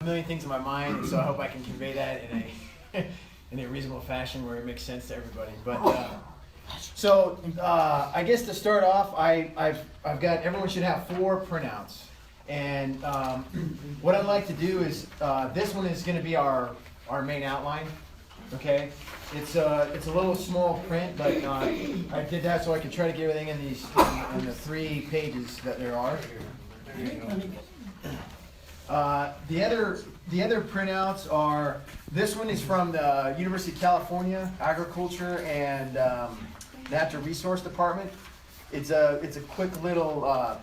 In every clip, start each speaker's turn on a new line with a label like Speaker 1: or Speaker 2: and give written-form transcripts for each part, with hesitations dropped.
Speaker 1: A million things in my mind, and so I hope I can convey that in a in a reasonable fashion where it makes sense to everybody. But I guess to start off, I've got, everyone should have 4 printouts, and what I'd like to do is this one is going to be our main outline. Okay, it's a little small print, but I did that so I could try to get everything in these in the 3 pages that there are. There you go. The other printouts are, this one is from the University of California Agriculture and Natural Resource Department. It's a quick little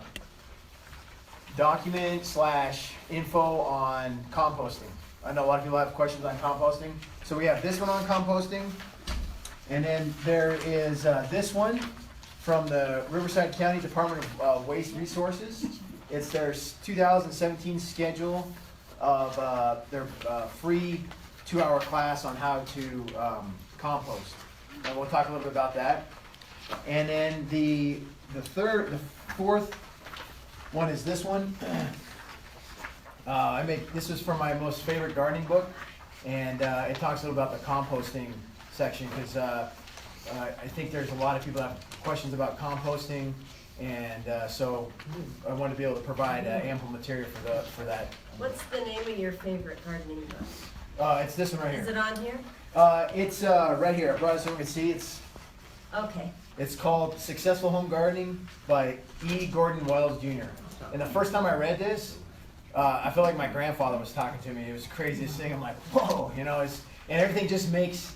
Speaker 1: document / info on composting. I know a lot of people have questions on composting. So we have this one on composting, and then there is this one from the Riverside County Department of Waste Resources. It's their 2017 schedule of their free 2-hour class on how to compost. And we'll talk a little bit about that. And then the fourth one is this one. This was from my most favorite gardening book, and it talks a little about the composting section, because I think there's a lot of people that have questions about composting. And so I want to be able to provide ample material for that.
Speaker 2: What's the name of your favorite gardening book?
Speaker 1: It's this one right here.
Speaker 2: Is it on here?
Speaker 1: It's right here. I brought it so we can see.
Speaker 2: Okay.
Speaker 1: It's called Successful Home Gardening by E. Gordon Wells Jr. And the first time I read this, I felt like my grandfather was talking to me. It was the craziest thing. I'm like, whoa, you know. And everything just makes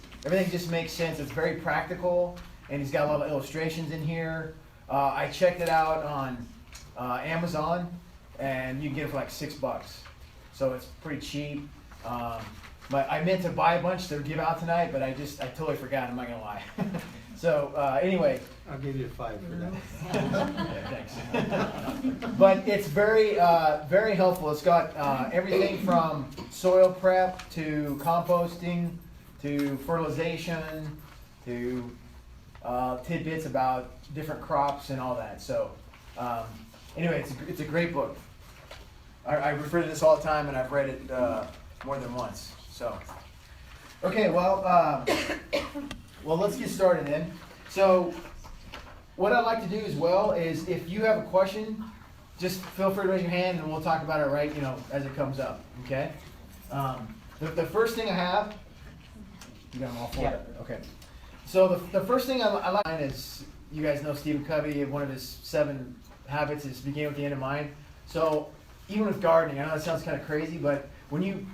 Speaker 1: sense. It's very practical, and he's got a lot of illustrations in here. I checked it out on Amazon, and you can get it for like $6. So it's pretty cheap. But I meant to buy a bunch to give out tonight, but I totally forgot. I'm not gonna lie. So anyway,
Speaker 3: I'll give you 5 for that.
Speaker 1: yeah, thanks. But it's very very helpful. It's got everything from soil prep to composting to fertilization to tidbits about different crops and all that. So anyway, it's a great book. I refer to this all the time, and I've read it more than once. So okay, well let's get started then. So what I'd like to do as well is, if you have a question, just feel free to raise your hand, and we'll talk about it right, as it comes up. Okay. The first thing I have, you got them all 4. Yeah. Okay. So the first thing I like is, you guys know Stephen Covey, one of his 7 habits is begin with the end in mind. So even with gardening, I know that sounds kind of crazy, but when you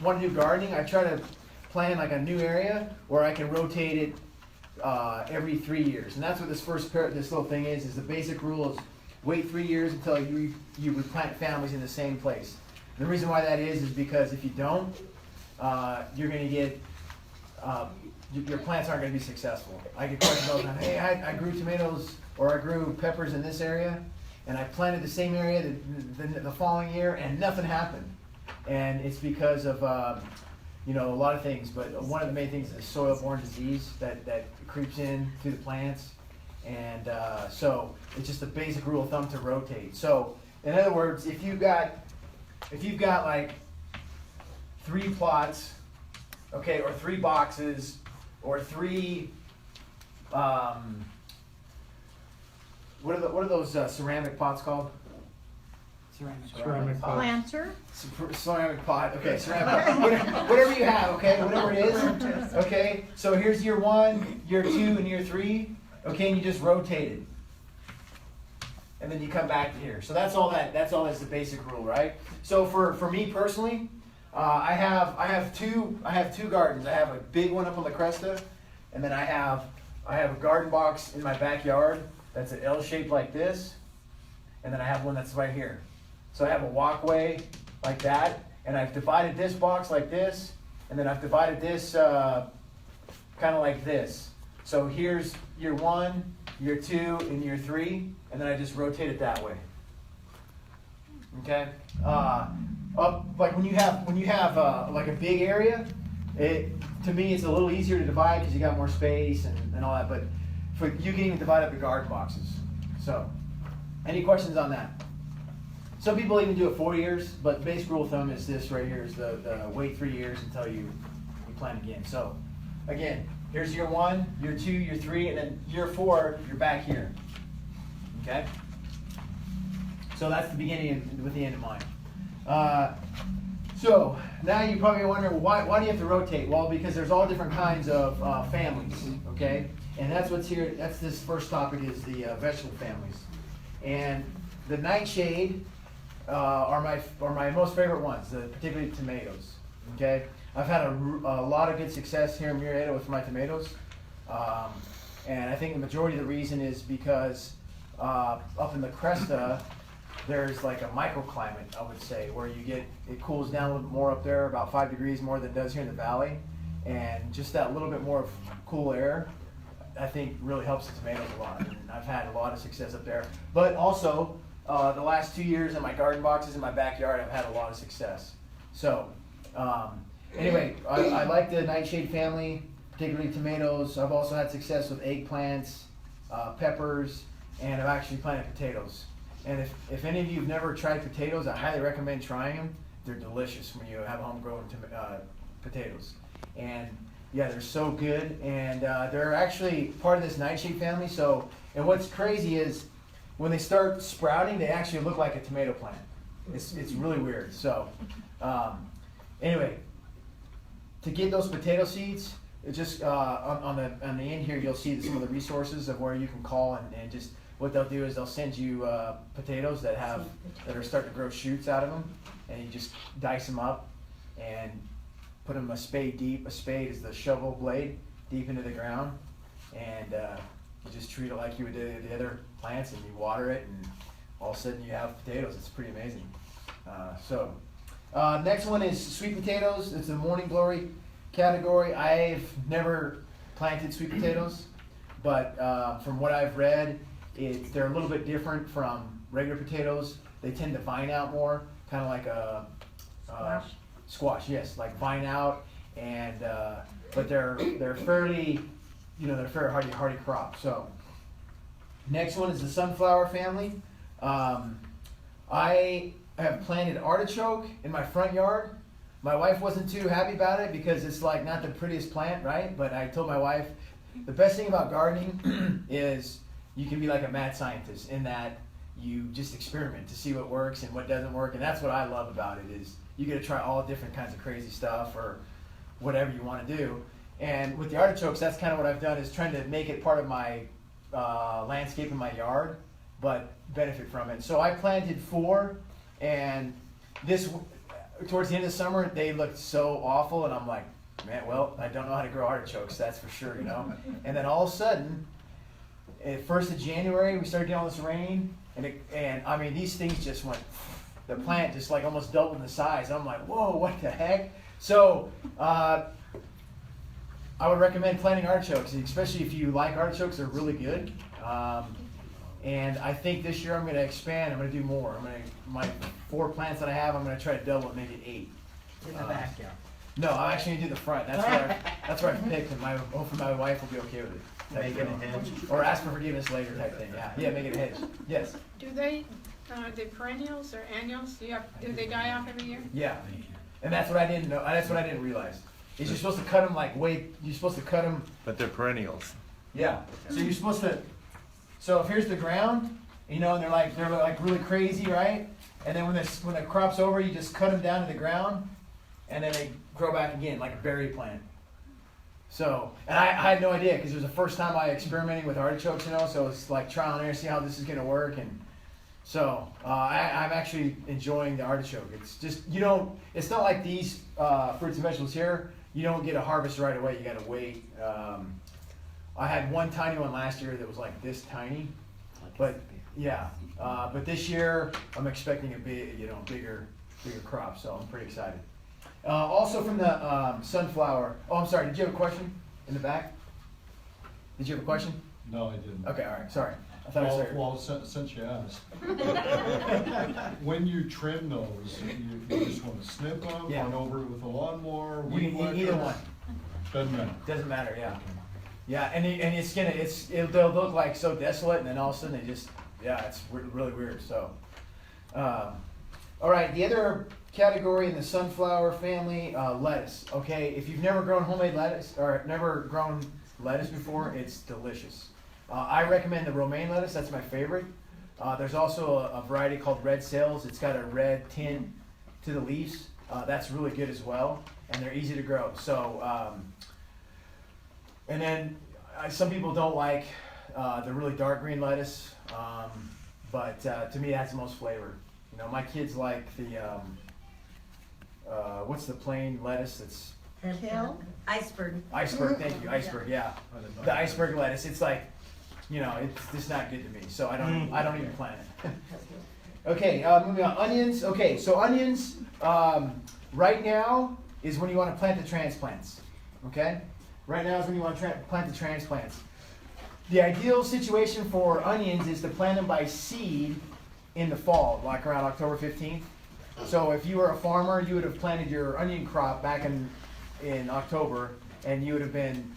Speaker 1: want to do gardening, I try to plan like a new area where I can rotate it every 3 years. And that's what this little thing is the basic rule is wait 3 years until you replant families in the same place. And the reason why that is because if you don't, you're going to get your plants aren't going to be successful. I get questions all the time. Hey, I grew tomatoes or I grew peppers in this area, and I planted the same area the following year, and nothing happened. And it's because of a lot of things, but one of the main things is soil-borne disease that creeps in through the plants, and so it's just a basic rule of thumb to rotate. So in other words, if you've got like 3 plots, okay, or 3 boxes, or 3, what are those ceramic pots called?
Speaker 3: Ceramic pot.
Speaker 4: Planter?
Speaker 1: Ceramic pot. Okay, ceramic pot. Whatever you have, okay, whatever it is. Okay, so here's year 1, year 2, and year 3. Okay, and you just rotate it, and then you come back to here. So that's all that's the basic rule, right? So for me personally, I have two gardens. I have a big one up on the Cresta, and then I have a garden box in my backyard that's an L shape like this, and then I have one that's right here. So I have a walkway like that, and I've divided this box like this, and then I've divided this kind of like this. So here's year 1, year 2, and year 3, and then I just rotate it that way. Okay. Like when you have like a big area, to me it's a little easier to divide because you got more space and all that. But you can even divide up your garden boxes. So, any questions on that? Some people even do it 4 years, but basic rule of thumb is this right here is the wait 3 years until you plant again. So again, here's year 1, year 2, year 3, and then year 4, you're back here. Okay? So that's the beginning with the end in mind. So now you probably wonder, why do you have to rotate? Well, because there's all different kinds of families, okay? And that's what's here, that's this first topic is the vegetable families. And the nightshade are my most favorite ones, particularly tomatoes, okay? I've had a lot of good success here in Murrieta with my tomatoes. And I think the majority of the reason is because up in the Cresta, there's like a microclimate, I would say, where it cools down a little bit more up there, about 5 degrees more than it does here in the valley. And just that little bit more of cool air, I think really helps the tomatoes a lot. And I've had a lot of success up there. But also, the last 2 years in my garden boxes in my backyard, I've had a lot of success. So, anyway, I like the nightshade family, particularly tomatoes. I've also had success with eggplants, peppers, and I've actually planted potatoes. And if any of you have never tried potatoes, I highly recommend trying them. They're delicious when you have homegrown potatoes. And yeah, they're so good. And they're actually part of this nightshade family. So, and what's crazy is when they start sprouting, they actually look like a tomato plant. It's really weird. So, anyway, to get those potato seeds, it's just on the end here, you'll see some of the resources of where you can call and just. What they'll do is they'll send you potatoes that are starting to grow shoots out of them, and you just dice them up and put them a spade deep. A spade is the shovel blade deep into the ground, and you just treat it like you would do the other plants, and you water it, and all of a sudden you have potatoes. It's pretty amazing. Next one is sweet potatoes. It's the morning glory category. I've never planted sweet potatoes, but from what I've read, they're a little bit different from regular potatoes. They tend to vine out more, kind of like a squash, yes, like vine out, and but they're fairly, they're fairly hardy crop. So next one is the sunflower family. I have planted artichoke in my front yard. My wife wasn't too happy about it because it's like not the prettiest plant, right? But I told my wife the best thing about gardening is you can be like a mad scientist in that you just experiment to see what works and what doesn't work. And that's what I love about it is you get to try all different kinds of crazy stuff or whatever you want to do. And with the artichokes, that's kind of what I've done is trying to make it part of my landscape in my yard, but benefit from it. So I planted 4, and towards the end of the summer, they looked so awful, and I'm like, man, well, I don't know how to grow artichokes, that's for sure, And then all of a sudden, at 1st of January, we started getting all this rain, and I mean, these things just went, the plant just like almost doubled in size. I'm like, whoa, what the heck? So, I would recommend planting artichokes, especially if you like artichokes, they're really good. And I think this year I'm going to expand, I'm going to do more. My 4 plants that I have, I'm going to try to double it, make it 8.
Speaker 3: In the backyard.
Speaker 1: No, I'm actually going to do the front. That's where I picked, and hopefully my wife will be okay with it.
Speaker 3: Make it a hedge.
Speaker 1: Or ask for forgiveness later type thing. Yeah, make it a hedge. Yes.
Speaker 4: Do they perennials or annuals? Do they die off every year?
Speaker 1: Yeah, and that's what I didn't know. That's what I didn't realize. Is you're supposed to cut them you're supposed to cut them.
Speaker 5: But they're perennials.
Speaker 1: Yeah. So you're supposed to. So if here's the ground, and they're like really crazy, right? And then when the crop's over, you just cut them down to the ground, and then they grow back again like a berry plant. So, and I had no idea because it was the first time I experimenting with artichokes, so it's like trial and error, see how this is going to work. And so I'm actually enjoying the artichoke. It's just, it's not like these fruits and vegetables here. You don't get a harvest right away. You got to wait. I had one tiny one last year that was like this tiny, but yeah. But this year I'm expecting a bigger crop. So I'm pretty excited. Also from the sunflower. Oh, I'm sorry. Did you have a question in the back? Did you have a question?
Speaker 6: No, I didn't.
Speaker 1: Okay, all right. Sorry. I thought I was there.
Speaker 6: Well, since you asked, when you trim those, you just want to snip them,
Speaker 1: Yeah.
Speaker 6: run over it with a lawnmower,
Speaker 1: You
Speaker 6: weed
Speaker 1: can
Speaker 6: whacker?
Speaker 1: either one.
Speaker 6: Doesn't matter.
Speaker 1: Doesn't matter. Yeah. Yeah, and they'll look like so desolate, and then all of a sudden it's really weird. So, All right, the other category in the sunflower family, lettuce. Okay, if you've never grown homemade lettuce or never grown lettuce before, it's delicious. I recommend the romaine lettuce. That's my favorite. There's also a variety called red sales. It's got a red tint to the leaves. That's really good as well, and they're easy to grow. So, and then some people don't like the really dark green lettuce, but to me that's the most flavor. You know, my kids like the what's the plain lettuce that's
Speaker 2: Kale? Iceberg.
Speaker 1: iceberg? Thank you, iceberg. Yeah, the iceberg lettuce. It's like, you know, it's just not good to me, so I don't even plant it. Okay, moving on. Onions. Okay, so onions right now is when you want to plant the transplants. Okay, right now is when you want to plant the transplants. The ideal situation for onions is to plant them by seed in the fall, like around October 15th. So if you were a farmer, you would have planted your onion crop back in October, and you would have been,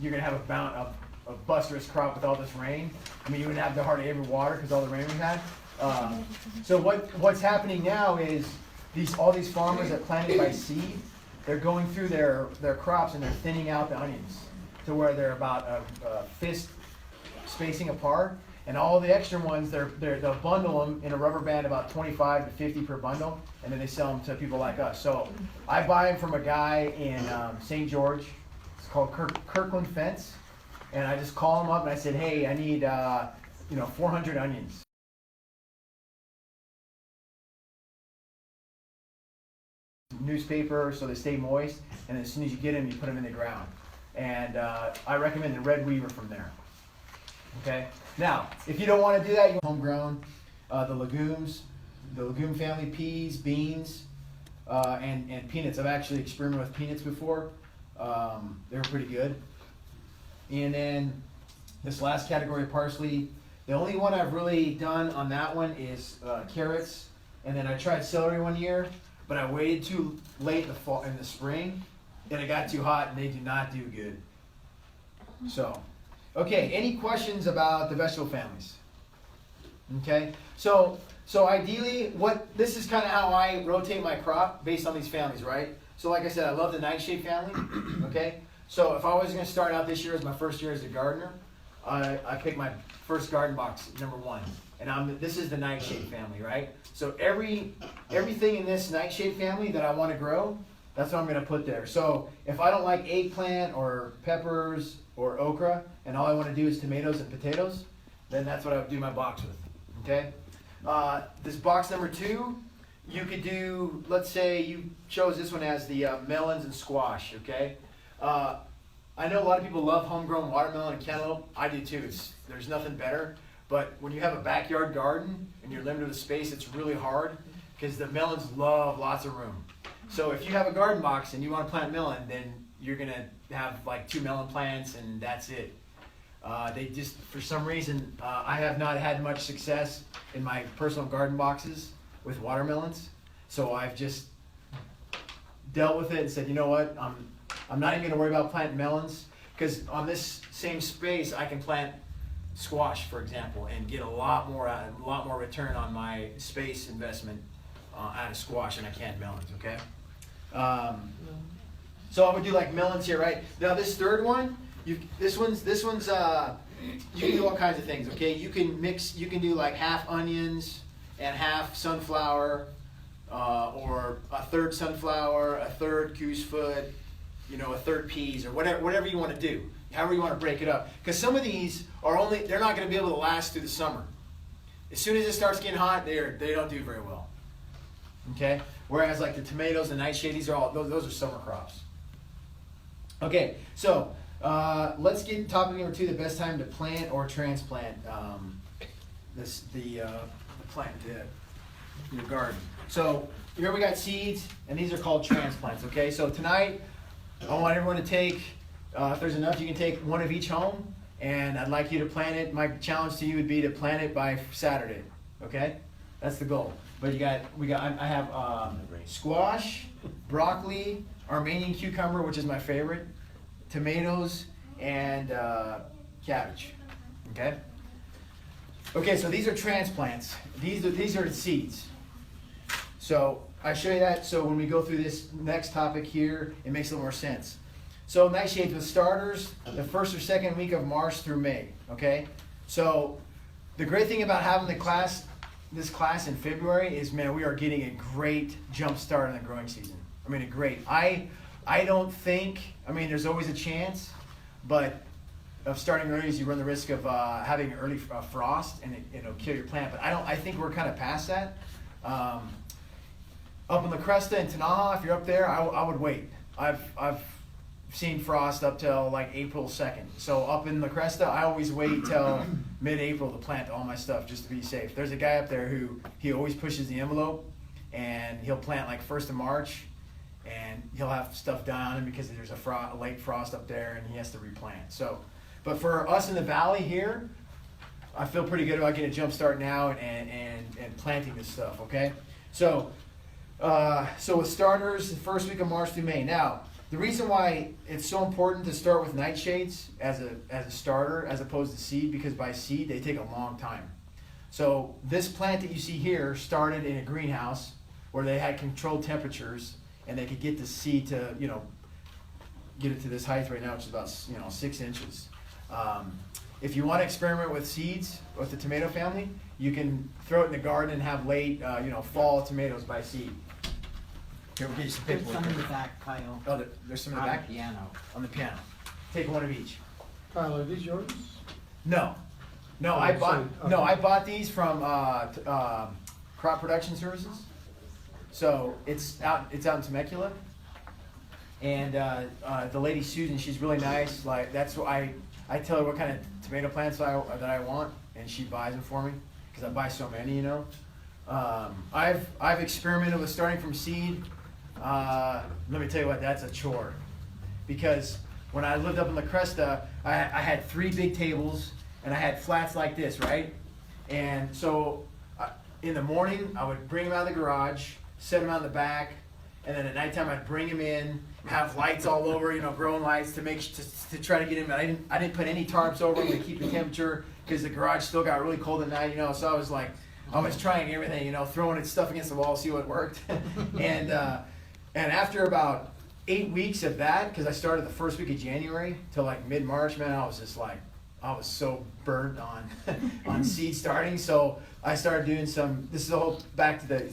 Speaker 1: you're gonna have a busterous crop with all this rain. I mean, you wouldn't have to hardly ever water because all the rain we had. So what's happening now is all these farmers that planted by seed, they're going through their crops and they're thinning out the onions to where they're about a fist spacing apart, and all the extra ones they'll bundle them in a rubber band about 25 to 50 per bundle, and then they sell them to people like us. So I buy them from a guy in St. George. It's called Kirkland Fence, and I just call him up and I said, hey, I need 400 onions. Newspaper so they stay moist, and as soon as you get them, you put them in the ground. And I recommend the red weaver from there. Okay. Now, if you don't want to do that, you want homegrown, the legumes, the legume family, peas, beans, and peanuts. I've actually experimented with peanuts before. They were pretty good. And then this last category, parsley. The only one I've really done on that one is carrots. And then I tried celery one year, but I waited too late in the spring, and it got too hot, and they do not do good. So, okay, any questions about the vegetable families? Okay, so ideally, this is kind of how I rotate my crop based on these families, right? So like I said, I love the nightshade family, okay? So if I was going to start out this year as my first year as a gardener, I picked my first garden box, number 1. And this is the nightshade family, right? So everything in this nightshade family that I want to grow, that's what I'm going to put there. So if I don't like eggplant or peppers or okra, and all I want to do is tomatoes and potatoes, then that's what I would do my box with, okay? This box number 2, you could do, let's say you chose this one as the melons and squash, okay? I know a lot of people love homegrown watermelon and cantaloupe. I do too. There's nothing better. But when you have a backyard garden and you're limited with space, it's really hard because the melons love lots of room. So if you have a garden box and you want to plant melon, then you're going to have like 2 melon plants and that's it. They just, for some reason, I have not had much success in my personal garden boxes with watermelons. So I've just dealt with it and said, you know what, I'm not even going to worry about planting melons because on this same space I can plant squash, for example, and get a lot more return on my space investment out of squash than I can melons. Okay. So I would do like melons here, right? Now this third one, this one's you can do all kinds of things. Okay, you can do like half onions and half sunflower, or a third sunflower, a third goosefoot, a third peas, or whatever you want to do. However you want to break it up. Because some of these they're not going to be able to last through the summer. As soon as it starts getting hot, they don't do very well. Okay? Whereas like the tomatoes and nightshade, those are summer crops. Okay, so let's get to topic number 2, the best time to plant or transplant your garden. So here we got seeds, and these are called transplants. Okay, so tonight I want everyone to take, if there's enough, you can take one of each home, and I'd like you to plant it. My challenge to you would be to plant it by Saturday. Okay, that's the goal. But I have squash, broccoli, Armenian cucumber, which is my favorite, tomatoes, and cabbage. Okay. Okay, so these are transplants. These are the seeds. So I show you that, so when we go through this next topic here, it makes a little more sense. So nightshades with starters, the first or second week of March through May, okay? So the great thing about having this class in February is, man, we are getting a great jump start in the growing season. I mean, a great. I don't think, I mean, there's always a chance, but of starting early is you run the risk of having early frost and it'll kill your plant. But I think we're kind of past that. Up in La Cresta and Tanaja, if you're up there, I would wait. I've seen frost up till like April 2nd. So up in La Cresta, I always wait till mid-April to plant all my stuff just to be safe. There's a guy up there who he always pushes the envelope, and he'll plant like 1st of March, and he'll have stuff die on him because there's a late frost up there, and he has to replant. So, but for us in the valley here, I feel pretty good about getting a jump start now and planting this stuff. Okay, so with starters, the first week of March through May. Now, the reason why it's so important to start with nightshades as a starter as opposed to seed, because by seed they take a long time. So this plant that you see here started in a greenhouse where they had controlled temperatures, and they could get the seed to, get it to this height right now, which is about 6 inches. If you want to experiment with seeds with the tomato family, you can throw it in the garden and have late, fall tomatoes by seed. Here, we'll get you some
Speaker 3: There's
Speaker 1: paperwork.
Speaker 3: some in the back, Kyle.
Speaker 1: Oh, there's some in the
Speaker 3: On the
Speaker 1: back?
Speaker 3: piano.
Speaker 1: On the piano. Take one of each.
Speaker 5: Kyle, are these yours?
Speaker 1: No. No,
Speaker 5: Oh,
Speaker 1: I
Speaker 5: okay.
Speaker 1: bought these from Crop Production Services. So it's out in Temecula. And the lady Susan, she's really nice. Like, that's what I tell her what kind of tomato plants that I want, and she buys them for me because I buy so many, I've experimented with starting from seed. Let me tell you what, that's a chore. Because when I lived up in La Cresta, I had 3 big tables, and I had flats like this, right? And so in the morning, I would bring them out of the garage, set them out in the back, and then at nighttime I'd bring them in, have lights all over, growing lights to try to get them. I didn't put any tarps over them to keep the temperature because the garage still got really cold at night, So I was like, I was trying everything, throwing stuff against the wall, see what worked. and after about 8 weeks of that, because I started the first week of January till like mid-March, man, I was just like, I was so burnt on seed starting. So I started doing it's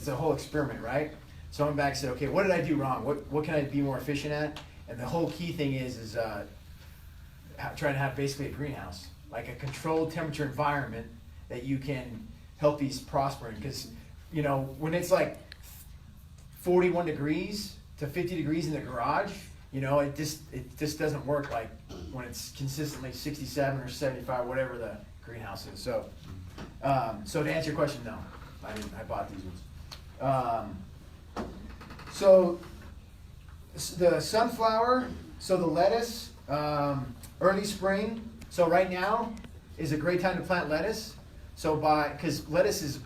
Speaker 1: a whole experiment, right? So I went back and said, okay, what did I do wrong? What can I be more efficient at? And the whole key thing is trying to have basically a greenhouse, like a controlled temperature environment that you can help these prosper in. Because, when it's like 41 degrees to 50 degrees in the garage, it just doesn't work like when it's consistently 67 or 75, whatever the greenhouse is. So, so to answer your question, no, I bought these ones. So the sunflower, so the lettuce, early spring. So right now is a great time to plant lettuce. So because lettuce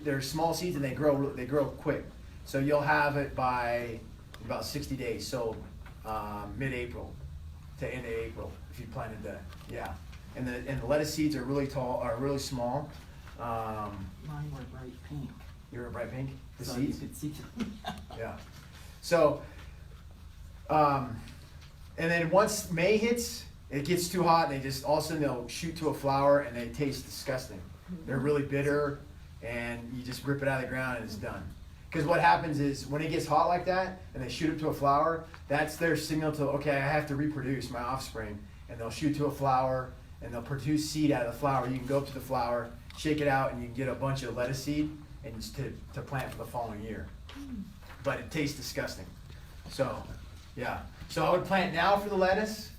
Speaker 1: they're small seeds and they grow quick. So you'll have it by about 60 days. So mid-April to end of April if you planted that. Yeah. And the lettuce seeds are really tall, are really small.
Speaker 3: Mine were bright pink.
Speaker 1: You're a bright pink? The
Speaker 3: So
Speaker 1: seeds?
Speaker 3: you could see them.
Speaker 1: Yeah. So, and then once May hits, it gets too hot, and they just, all of a sudden they'll shoot to a flower, and they taste disgusting. They're really bitter, and you just rip it out of the ground, and it's done. Because what happens is, when it gets hot like that, and they shoot up to a flower, that's their signal to, okay, I have to reproduce my offspring. And they'll shoot to a flower, and they'll produce seed out of the flower. You can go up to the flower, shake it out, and you can get a bunch of lettuce seed and just to plant for the following year. But it tastes disgusting. So, yeah. So I would plant now for the lettuce.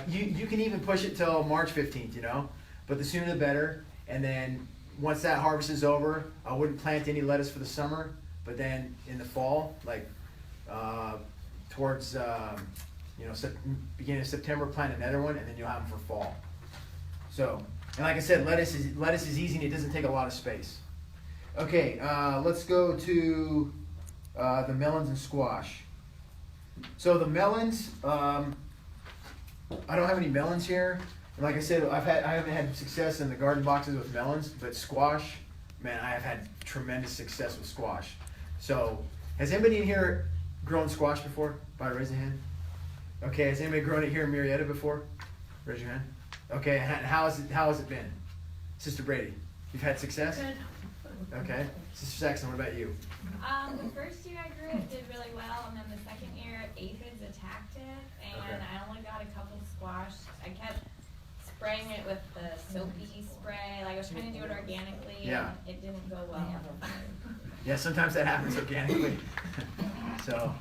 Speaker 1: You can even push it till March 15th, but the sooner the better. And then once that harvest is over, I wouldn't plant any lettuce for the summer, but then in the fall, like towards beginning of September, plant another one, and then you'll have them for fall. So, and like I said, lettuce is easy and it doesn't take a lot of space. Okay, let's go to the melons and squash. So the melons, I don't have any melons here. And like I said, I haven't had success in the garden boxes with melons, but squash, man, I have had tremendous success with squash. So, has anybody in here grown squash before? By raise a hand. Okay, has anybody grown it here in Marietta before? Raise your hand. Okay, how has it been? Sister Brady, you've had success?
Speaker 4: Good.
Speaker 1: Okay. Sister Saxon, what about you?
Speaker 7: The first year I grew it did really well, and then the second year aphids attacked it, and
Speaker 1: Okay.
Speaker 7: I only got a couple squash. I kept spraying it with the soapy spray, like I was trying to do it organically,
Speaker 1: Yeah.
Speaker 7: and it didn't go well.
Speaker 1: Yeah, sometimes that happens organically. So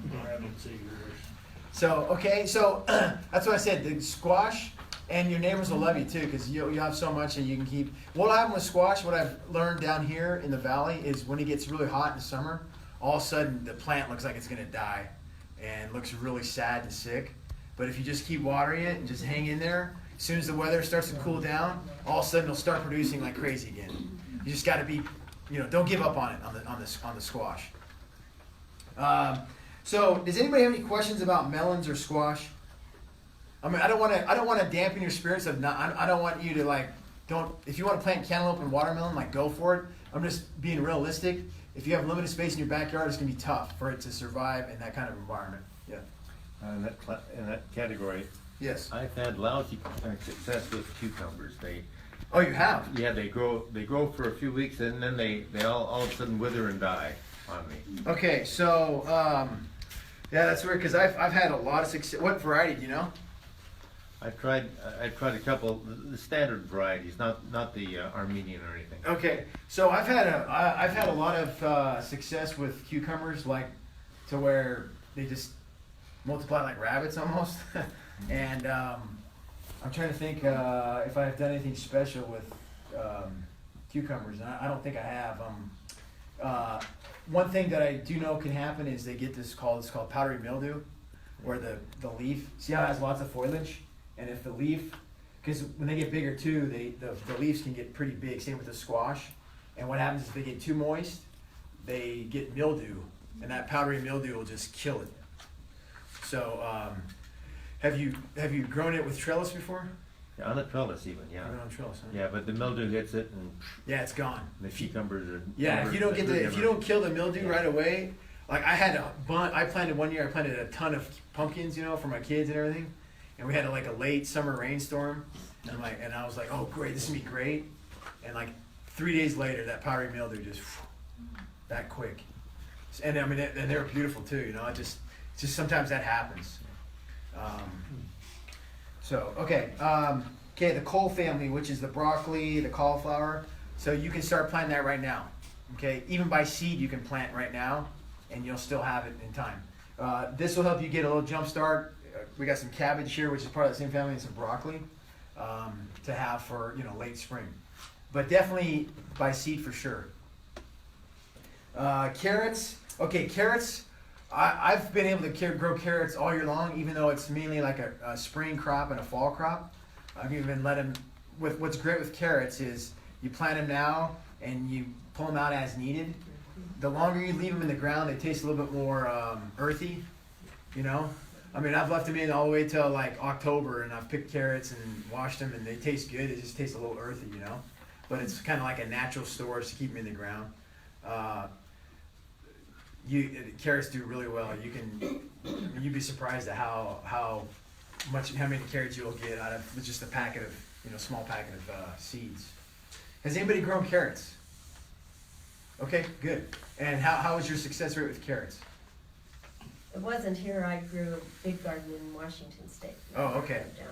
Speaker 1: okay, so that's what I said. The squash, and your neighbors will love you too, because you have so much and you can keep. What happens with squash, what I've learned down here in the valley, is when it gets really hot in the summer, all of a sudden the plant looks like it's gonna die, and looks really sad and sick. But if you just keep watering it and just hang in there, as soon as the weather starts to cool down, all of a sudden it'll start producing like crazy again. You just got to be, don't give up on it on the squash. So, does anybody have any questions about melons or squash? I mean, I don't want to dampen your spirits of not. I don't want you to like don't. If you want to plant cantaloupe and watermelon, like go for it. I'm just being realistic. If you have limited space in your backyard, it's gonna be tough for it to survive in that kind of environment. Yeah.
Speaker 8: In that category,
Speaker 1: Yes.
Speaker 8: I've had lousy success with cucumbers.
Speaker 1: Oh, you have.
Speaker 8: They grow for a few weeks and then they all of a sudden wither and die on me.
Speaker 1: Okay, so yeah, that's weird because I've had a lot of success. What variety do you know?
Speaker 8: I've tried a couple, the standard varieties, not the Armenian or anything.
Speaker 1: Okay, so I've had a lot of success with cucumbers, like to where they just multiply like rabbits almost. And I'm trying to think if I've done anything special with cucumbers, and I don't think I have. One thing that I do know can happen is they get it's called powdery mildew, where the leaf, see how it has lots of foliage, and if the leaf, because when they get bigger too, the leaves can get pretty big. Same with the squash, and what happens is if they get too moist, they get mildew, and that powdery mildew will just kill it. So, have you grown it with trellis before?
Speaker 8: Yeah, on a trellis even, yeah.
Speaker 1: Grown on trellis, huh?
Speaker 8: Yeah, but the mildew hits it and
Speaker 1: Yeah, it's gone.
Speaker 8: the cucumbers are.
Speaker 1: Yeah, if you don't kill the mildew right away, like I planted one year. I planted a ton of pumpkins, for my kids and everything, and we had like a late summer rainstorm, and I was like, oh great, this is gonna be great, and like 3 days later, that powdery mildew just that quick, and I mean, and they were beautiful too, It just sometimes that happens. The cole family, which is the broccoli, the cauliflower. So you can start planting that right now. Okay, even by seed you can plant right now, and you'll still have it in time. This will help you get a little jump start. We got some cabbage here, which is part of the same family, and some broccoli to have for late spring. But definitely by seed for sure. Carrots. Okay, carrots. I've been able to grow carrots all year long, even though it's mainly like a spring crop and a fall crop. I've even let them. What's great with carrots is you plant them now and you pull them out as needed. The longer you leave them in the ground, they taste a little bit more earthy. I mean, I've left them in all the way till like October, and I've picked carrots and washed them, and they taste good. It just tastes a little earthy, But it's kind of like a natural storage to keep them in the ground. Carrots do really well. You'd be surprised at how many carrots you'll get out of just a packet of small packet of seeds. Has anybody grown carrots? Okay, good. And how was your success rate with carrots?
Speaker 2: It wasn't here, I grew a big garden in Washington State.
Speaker 1: Oh, okay.
Speaker 2: Down here.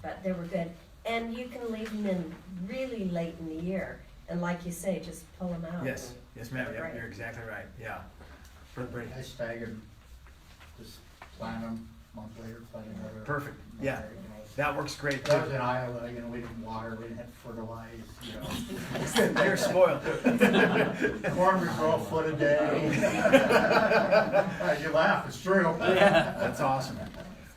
Speaker 2: But they were good. And you can leave them in really late in the year, and like you say, just pull them out.
Speaker 1: Yes, ma'am. Yep,
Speaker 2: Right.
Speaker 1: you're exactly right. Yeah. Brother Brady.
Speaker 5: I staggered, just plant them, month later, plant another.
Speaker 1: Perfect. Yeah.
Speaker 5: month later,
Speaker 1: That works great
Speaker 5: That was
Speaker 1: too.
Speaker 5: in Iowa, we didn't water, we didn't have fertilize,
Speaker 1: You're spoiled.
Speaker 5: Corn would grow a foot a day. You laugh, it's true.
Speaker 1: That's awesome.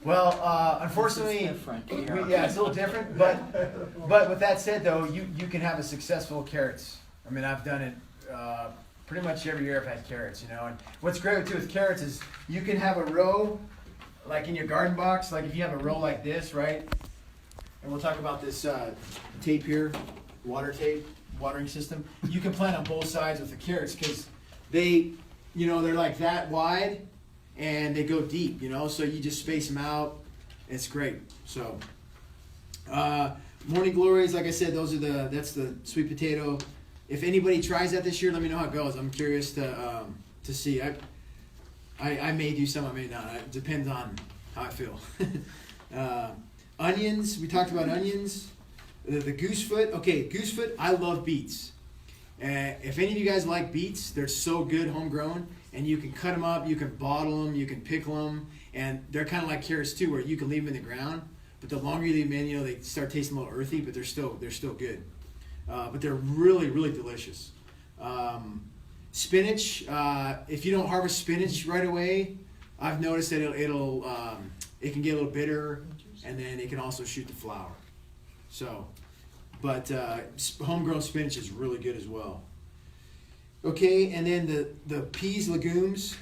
Speaker 1: Well, unfortunately,
Speaker 3: Different,
Speaker 1: it's a little different. But with that said, though, you can have a successful carrots. I mean, I've done it pretty much every year. I've had carrots, And what's great too with carrots is you can have a row, like in your garden box. Like if you have a row like this, right? And we'll talk about this tape here, water tape, watering system. You can plant on both sides with the carrots because you know, they're like that wide, and they go deep, you know, so you just space them out. It's great. So, Morning Glories, like I said, that's the sweet potato. If anybody tries that this year, let me know how it goes. I'm curious to see. I may do some, I may not. It depends on how I feel. Onions, we talked about onions. The goosefoot. Okay, goosefoot, I love beets. If any of you guys like beets, they're so good homegrown, and you can cut them up, you can bottle them, you can pickle them, and they're kind of like carrots too, where you can leave them in the ground, but the longer you leave them in, you know, they start tasting a little earthy, but they're still good. But they're really, really delicious. Spinach, if you don't harvest spinach right away, I've noticed that it can get a little bitter, and then it can also shoot the flower. So, but homegrown spinach is really good as well. Okay, and then the peas, legumes.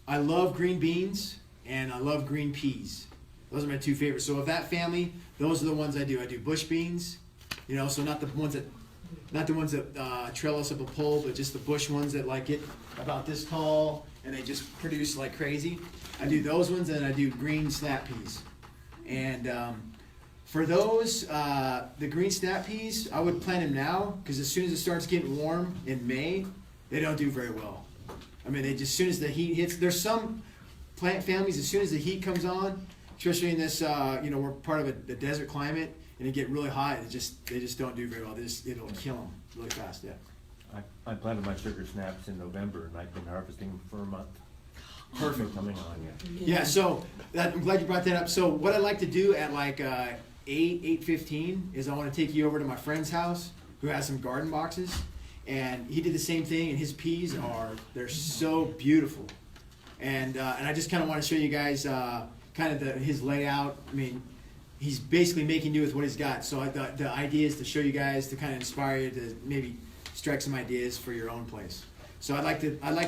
Speaker 1: I love green beans and I love green peas. Those are my two favorites. So of that family, those are the ones I do. I do bush beans, you know, so not the ones that trellis up a pole, but just the bush ones that like get about this tall and they just produce like crazy. I do those ones, and I do green snap peas. And for those, the green snap peas, I would plant them now, because as soon as it starts getting warm in May, they don't do very well. I mean, as soon as the heat hits, there's some plant families, as soon as the heat comes on, especially in this, you know, we're part of a desert climate, and it get really hot, they just don't do very well. It'll kill them really fast. Yeah.
Speaker 8: I planted my sugar snaps in November, and I've been harvesting them for a month.
Speaker 1: Perfect.
Speaker 8: Coming on, yeah.
Speaker 1: Yeah. So I'm glad you brought that up. So what I like to do at like 8:15 is I want to take you over to my friend's house who has some garden boxes, and he did the same thing. And his peas they're so beautiful, and I just kind of want to show you guys kind of his layout. I mean, he's basically making do with what he's got. So the idea is to show you guys, to kind of inspire you to maybe strike some ideas for your own place. So I'd like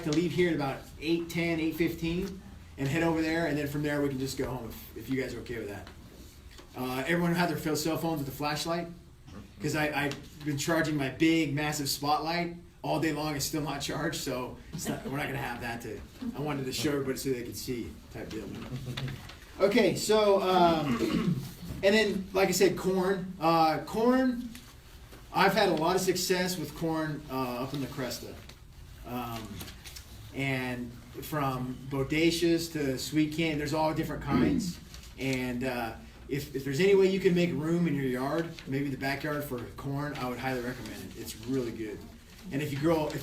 Speaker 1: to leave here at about 8:10, 8:15, and head over there, and then from there we can just go home if you guys are okay with that. Everyone had their cell phones with a flashlight, because I've been charging my big, massive spotlight all day long. It's still not charged, so we're not going to have that. I wanted to show everybody so they could see, type deal. Okay, so, and then, like I said, corn. Corn, I've had a lot of success with corn up in the Cresta. And from bodacious to sweet candy, there's all different kinds. And if there's any way you can make room in your yard, maybe the backyard for corn, I would highly recommend it. It's really good. And if you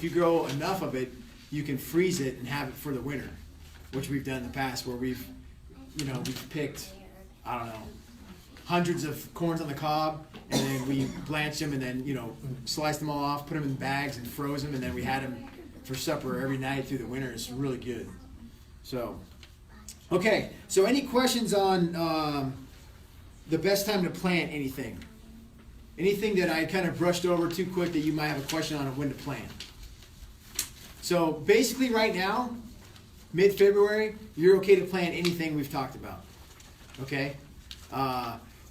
Speaker 1: grow enough of it, you can freeze it and have it for the winter, which we've done in the past, where we've picked, I don't know, hundreds of corns on the cob, and then we blanched them, and then, you know, sliced them all off, put them in bags and froze them, and then we had them for supper every night through the winter. It's really good. So, okay, so any questions on the best time to plant anything? Anything that I kind of brushed over too quick that you might have a question on when to plant? So basically right now, mid-February, you're okay to plant anything we've talked about. Okay?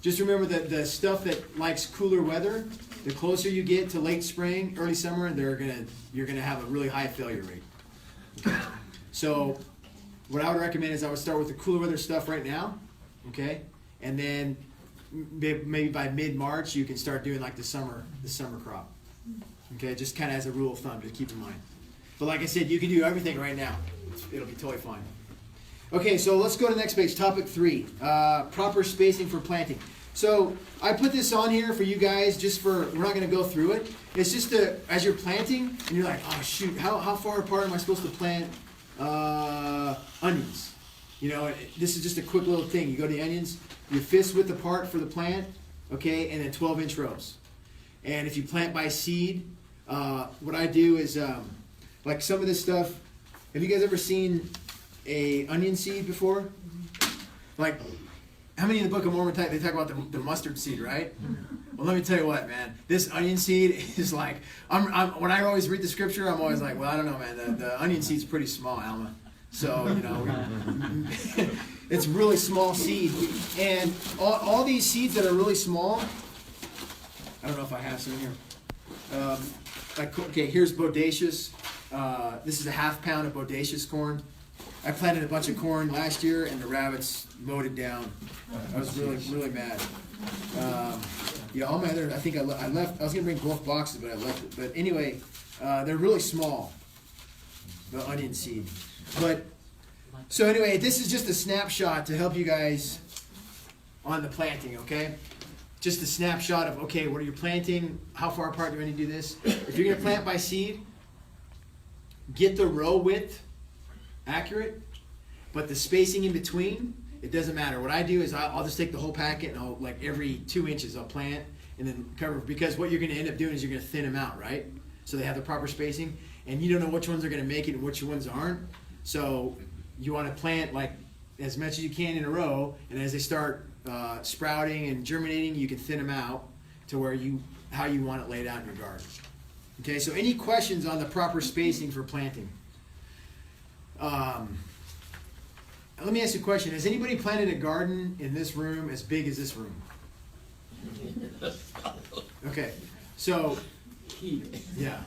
Speaker 1: Just remember that the stuff that likes cooler weather, the closer you get to late spring, early summer, you're gonna have a really high failure rate. Okay? So what I would recommend is I would start with the cooler weather stuff right now, okay? And then maybe by mid-March you can start doing like the summer crop. Okay, just kind of as a rule of thumb, just keep in mind. But like I said, you can do everything right now. It'll be totally fine. Okay, so let's go to the next page, topic 3, proper spacing for planting. So I put this on here for you guys we're not going to go through it. It's just as you're planting and you're like, oh shoot, how far apart am I supposed to plant onions? You know, this is just a quick little thing. You go to the onions, your fist width apart for the plant, okay, and then 12-inch rows. And if you plant by seed, what I do is, like some of this stuff, have you guys ever seen a onion seed before? Like, how many in the Book of Mormon they talk about the mustard seed, right? Well, let me tell you what, man. This onion seed is like, when I always read the scripture, I'm always like, well, I don't know, man. The onion seed's pretty small, Alma. So, you know, it's really small seed. And all these seeds that are really small, I don't know if I have some here. Okay, here's bodacious. this is a half pound of bodacious corn. I planted a bunch of corn last year and the rabbits mowed it down. I was really mad. Yeah, all my other, I think I left, I was gonna bring both boxes, but I left it. But anyway, they're really small, the onion seed. But, so anyway, this is just a snapshot to help you guys on the planting, okay? Just a snapshot of, okay, what are you planting? How far apart do I need to do this? If you're gonna plant by seed, get the row width accurate, but the spacing in between, it doesn't matter. What I do is I'll just take the whole packet and I'll, like every 2 inches, I'll plant and then cover, because what you're gonna end up doing is you're gonna thin them out, right? So they have the proper spacing, and you don't know which ones are gonna make it and which ones aren't. So you wanna plant like as much as you can in a row, and as they start sprouting and germinating, you can thin them out to where how you want it laid out in your garden. Okay, so any questions on the proper spacing for planting? Let me ask you a question. Has anybody planted a garden in this room as big as this room? Okay, so, yeah,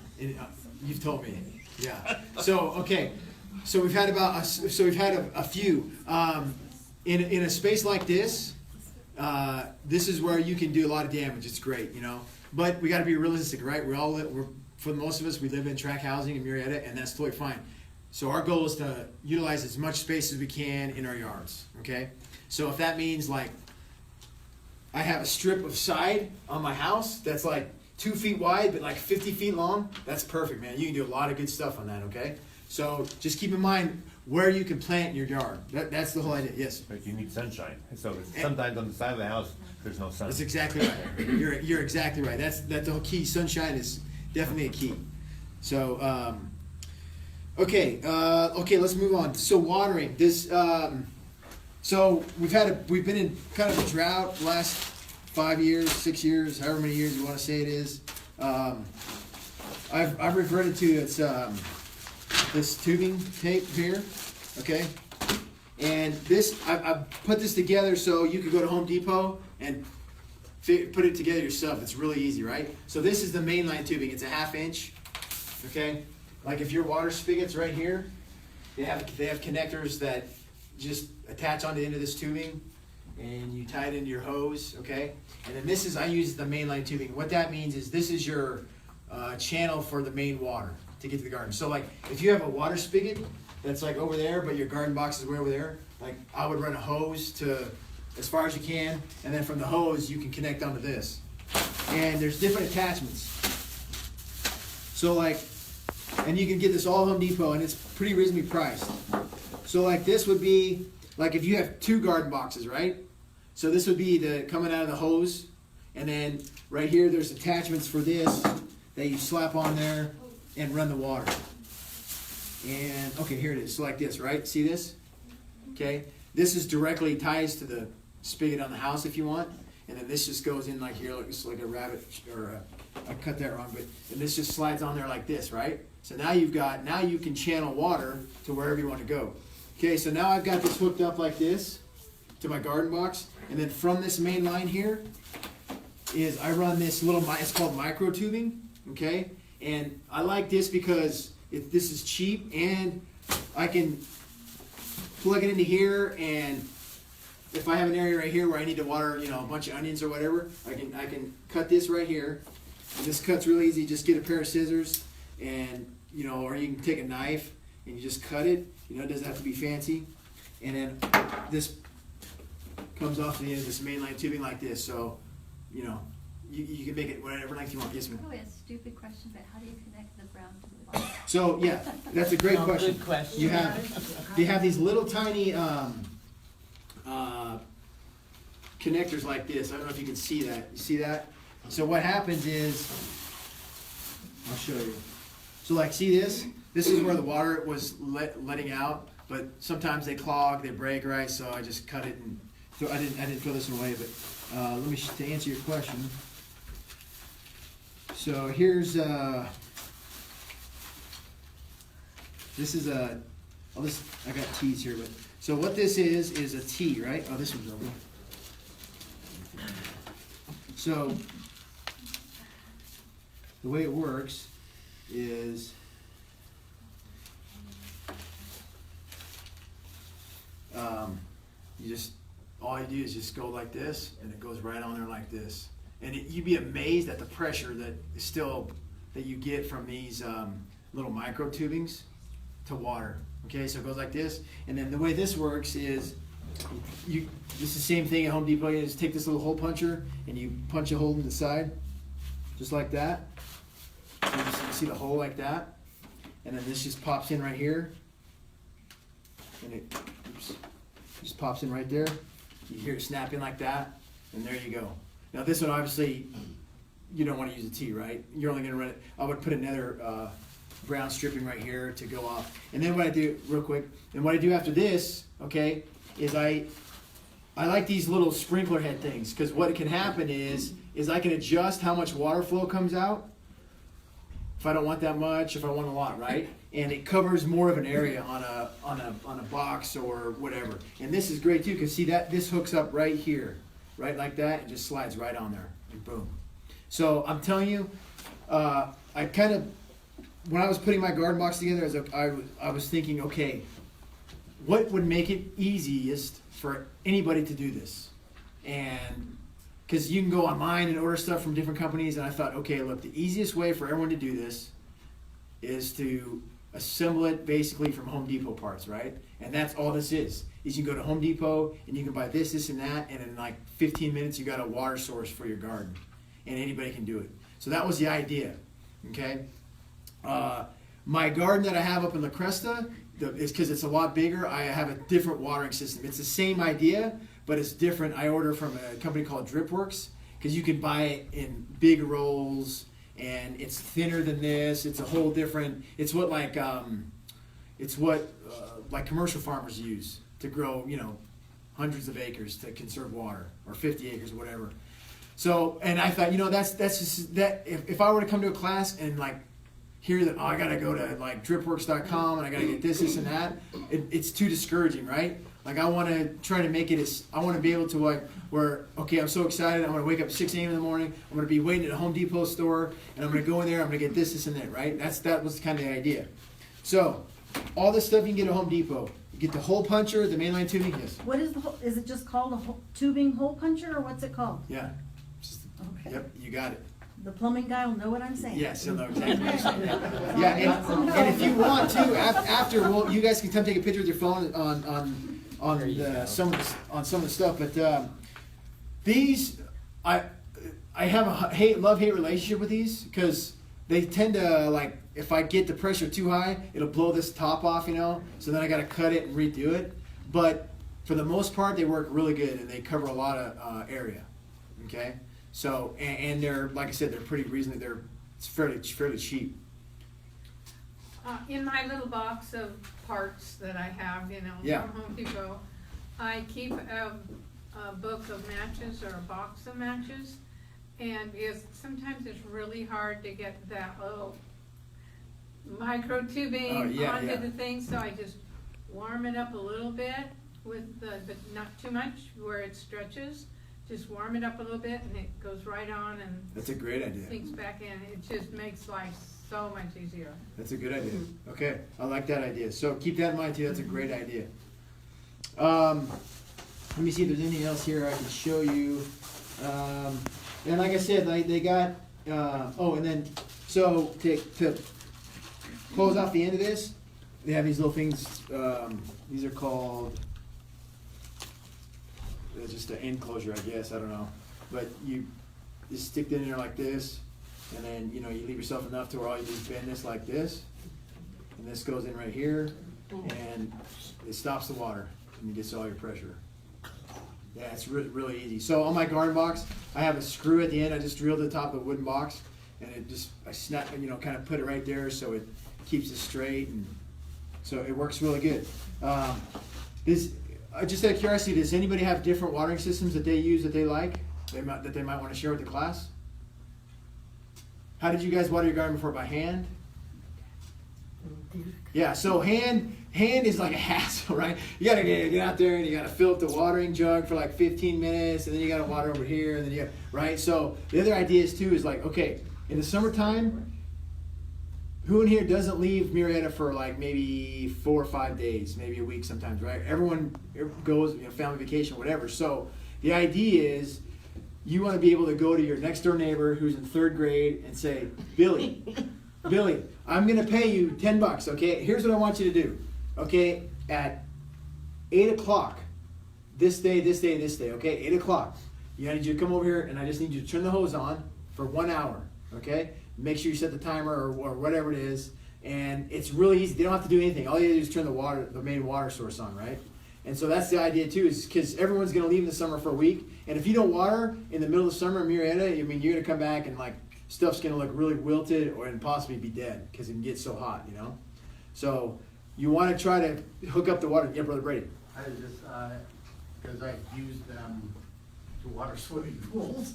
Speaker 1: you've told me, yeah. So, okay, so we've had a few. In a space like this, this is where you can do a lot of damage. It's great, you know. But we got to be realistic, right? For most of us, we live in tract housing in Murrieta, and that's totally fine. So our goal is to utilize as much space as we can in our yards, okay? So if that means like I have a strip of side on my house that's like 2 feet wide but like 50 feet long, that's perfect, man. You can do a lot of good stuff on that, okay? So just keep in mind where you can plant in your yard. That's the whole idea, yes?
Speaker 8: But you need sunshine, so sometimes on the side of the house, there's no sun.
Speaker 1: That's exactly right. You're exactly right. That's the whole key. Sunshine is definitely a key. So, okay, let's move on. So watering this. So we've been in kind of a drought the last 5 years, 6 years, however many years you want to say it is. I've reverted to this tubing tape here, okay? And this, I put this together so you could go to Home Depot and put it together yourself. It's really easy, right? So this is the mainline tubing. It's a 1/2 inch, okay? Like if your water spigot's right here, they have connectors that just attach onto the end of this tubing, and you tie it into your hose, okay? And then this is, I use the mainline tubing. What that means is this is your channel for the main water to get to the garden. So like if you have a water spigot that's like over there, but your garden box is way over there, like I would run a hose to as far as you can, and then from the hose you can connect onto this. And there's different attachments. So like, and you can get this all at Home Depot, and it's pretty reasonably priced. So like this would be, like if you have 2 garden boxes, right? So this would be the coming out of the hose, and then right here there's attachments for this that you slap on there and run the water. And okay, here it is. So like this, right? See this? Okay. This is directly ties to the spigot on the house if you want, and then this just goes in like here, it's like a rabbit, or I cut that wrong, but and this just slides on there like this, right? So now you can channel water to wherever you want to go. Okay, so now I've got this hooked up like this to my garden box, and then from this main line here is I run this little, it's called micro tubing, okay? And I like this because this is cheap, and I can plug it into here, and if I have an area right here where I need to water, you know, a bunch of onions or whatever, I can cut this right here. And this cut's really easy. Just get a pair of scissors, and you know, or you can take a knife and you just cut it. You know, it doesn't have to be fancy. And then this comes off the end of this mainline tubing like this. So, you know, you can make it whatever length you want. Yes, ma'am.
Speaker 9: Probably a stupid question, but how do you connect the ground to the water?
Speaker 1: So yeah, that's a great
Speaker 3: Oh,
Speaker 1: question.
Speaker 3: good question.
Speaker 1: You have these little tiny connectors like this. I don't know if you can see that. You see that? So what happens is, I'll show you. So like, see this? This is where the water was letting out, but sometimes they clog, they break, right? So I just cut it, and so I didn't throw this away. But let me to answer your question. So here's this is I got T's here, but so what this is a T, right? Oh, this one's over. So the way it works is You just, all you do is just go like this, and it goes right on there like this. And you'd be amazed at the pressure that is still, that you get from these little micro tubings to water. Okay, so it goes like this, and then the way this works is, it's the same thing at Home Depot. You just take this little hole puncher, and you punch a hole in the side, just like that. So you see the hole like that, and then this just pops in right here, and it just pops in right there. You hear it snapping like that, and there you go. Now this one, obviously, you don't want to use a T, right? You're only going to run it. I would put another brown stripping right here to go off. And then what I do, real quick, and what I do after this, okay, is I like these little sprinkler head things, because what can happen is I can adjust how much water flow comes out. If I don't want that much, if I want a lot, right? And it covers more of an area on a box or whatever. And this is great too, because see that this hooks up right here, right like that, and just slides right on there, and boom. So I'm telling you, I kind of, when I was putting my garden box together, I was thinking, okay, what would make it easiest for anybody to do this? And because you can go online and order stuff from different companies, and I thought, okay, look, the easiest way for everyone to do this is to assemble it basically from Home Depot parts, right? And that's all this is you can go to Home Depot and you can buy this and that, and in like 15 minutes you got a water source for your garden, and anybody can do it. So that was the idea, okay? My garden that I have up in La Cresta, is because it's a lot bigger, I have a different watering system. It's the same idea, but it's different. I order from a company called Dripworks, because you can buy it in big rolls, and it's thinner than this. It's a whole different, it's what like commercial farmers use to grow, hundreds of acres to conserve water, or 50 acres, whatever. So, and I thought, that's just, that if I were to come to a class and like hear that, oh, I gotta go to like dripworks.com and I gotta get this and that, it's too discouraging, right? Like I want to try to make it I want to be able to like, where, okay, I'm so excited, I'm going to wake up at 6 a.m. in the morning, I'm going to be waiting at a Home Depot store, and I'm going to go in there, I'm going to get this and that, right? That was kind of the idea. So, all this stuff you can get at Home Depot. You get the hole puncher, the mainline tubing, yes.
Speaker 10: What is is it just called a tubing hole puncher, or what's it called?
Speaker 1: Yeah.
Speaker 10: Okay.
Speaker 1: Yep, you got it.
Speaker 10: The plumbing guy will know what I'm saying.
Speaker 1: Yes, he'll know exactly what you're saying. Yeah, and if you want to, after, well, you guys can come take a picture with your phone on some of the stuff, but these, I have a love-hate relationship with these, because they tend to, like, if I get the pressure too high, it'll blow this top off, so then I gotta cut it and redo it. But for the most part, they work really good, and they cover a lot of area, okay? So, and they're, like I said, they're pretty reasonably, it's fairly cheap.
Speaker 4: In my little box of parts that I have,
Speaker 1: Yeah.
Speaker 4: from Home Depot, I keep a book of matches, or a box of matches, and because sometimes it's really hard to get that little micro tubing onto the thing, so I just warm it up a little bit but not too much where it stretches. Just warm it up a little bit, and it goes right on, and
Speaker 1: that's a great idea.
Speaker 4: Sinks back in. It just makes life so much easier.
Speaker 1: That's a good idea. Okay, I like that idea. So keep that in mind too. That's a great idea. Let me see if there's anything else here I can show you. And like I said, they got. And then so to close off the end of this, they have these little things. These are called. Just an enclosure, I guess. I don't know, but you just stick it in there like this, and then you leave yourself enough to where all you do is bend this like this, and this goes in right here, and it stops the water and it gets all your pressure. Yeah, it's really easy. So on my garden box, I have a screw at the end. I just drilled the top of the wooden box, and I snap, kind of put it right there so it keeps it straight, and so it works really good. Just out of curiosity, does anybody have different watering systems that they use that they like, that they might want to share with the class? How did you guys water your garden before? By hand? Yeah, so hand is like a hassle, right? You gotta get out there and you gotta fill up the watering jug for like 15 minutes, and then you gotta water over here, and then right? So the other idea is too is like, okay, in the summertime, who in here doesn't leave Marietta for like maybe 4 or 5 days, maybe a week sometimes, right? Everyone goes, family vacation, whatever. So the idea is you want to be able to go to your next door neighbor who's in 3rd grade and say, Billy, I'm going to pay you $10, okay? Here's what I want you to do, okay? At 8 o'clock, this day, okay? 8 o'clock. I need you to come over here, and I just need you to turn the hose on for 1 hour, okay? Make sure you set the timer or whatever it is, and it's really easy. They don't have to do anything. All you do is turn the main water source on, right? And so that's the idea too, is because everyone's going to leave in the summer for a week, and if you don't water in the middle of the summer in Marietta, I mean, you're going to come back and like stuff's going to look really wilted and possibly be dead because it can get so hot, So you want to try to hook up the water. Yeah, Brother Brady.
Speaker 5: I was just, because I used them to water swimming pools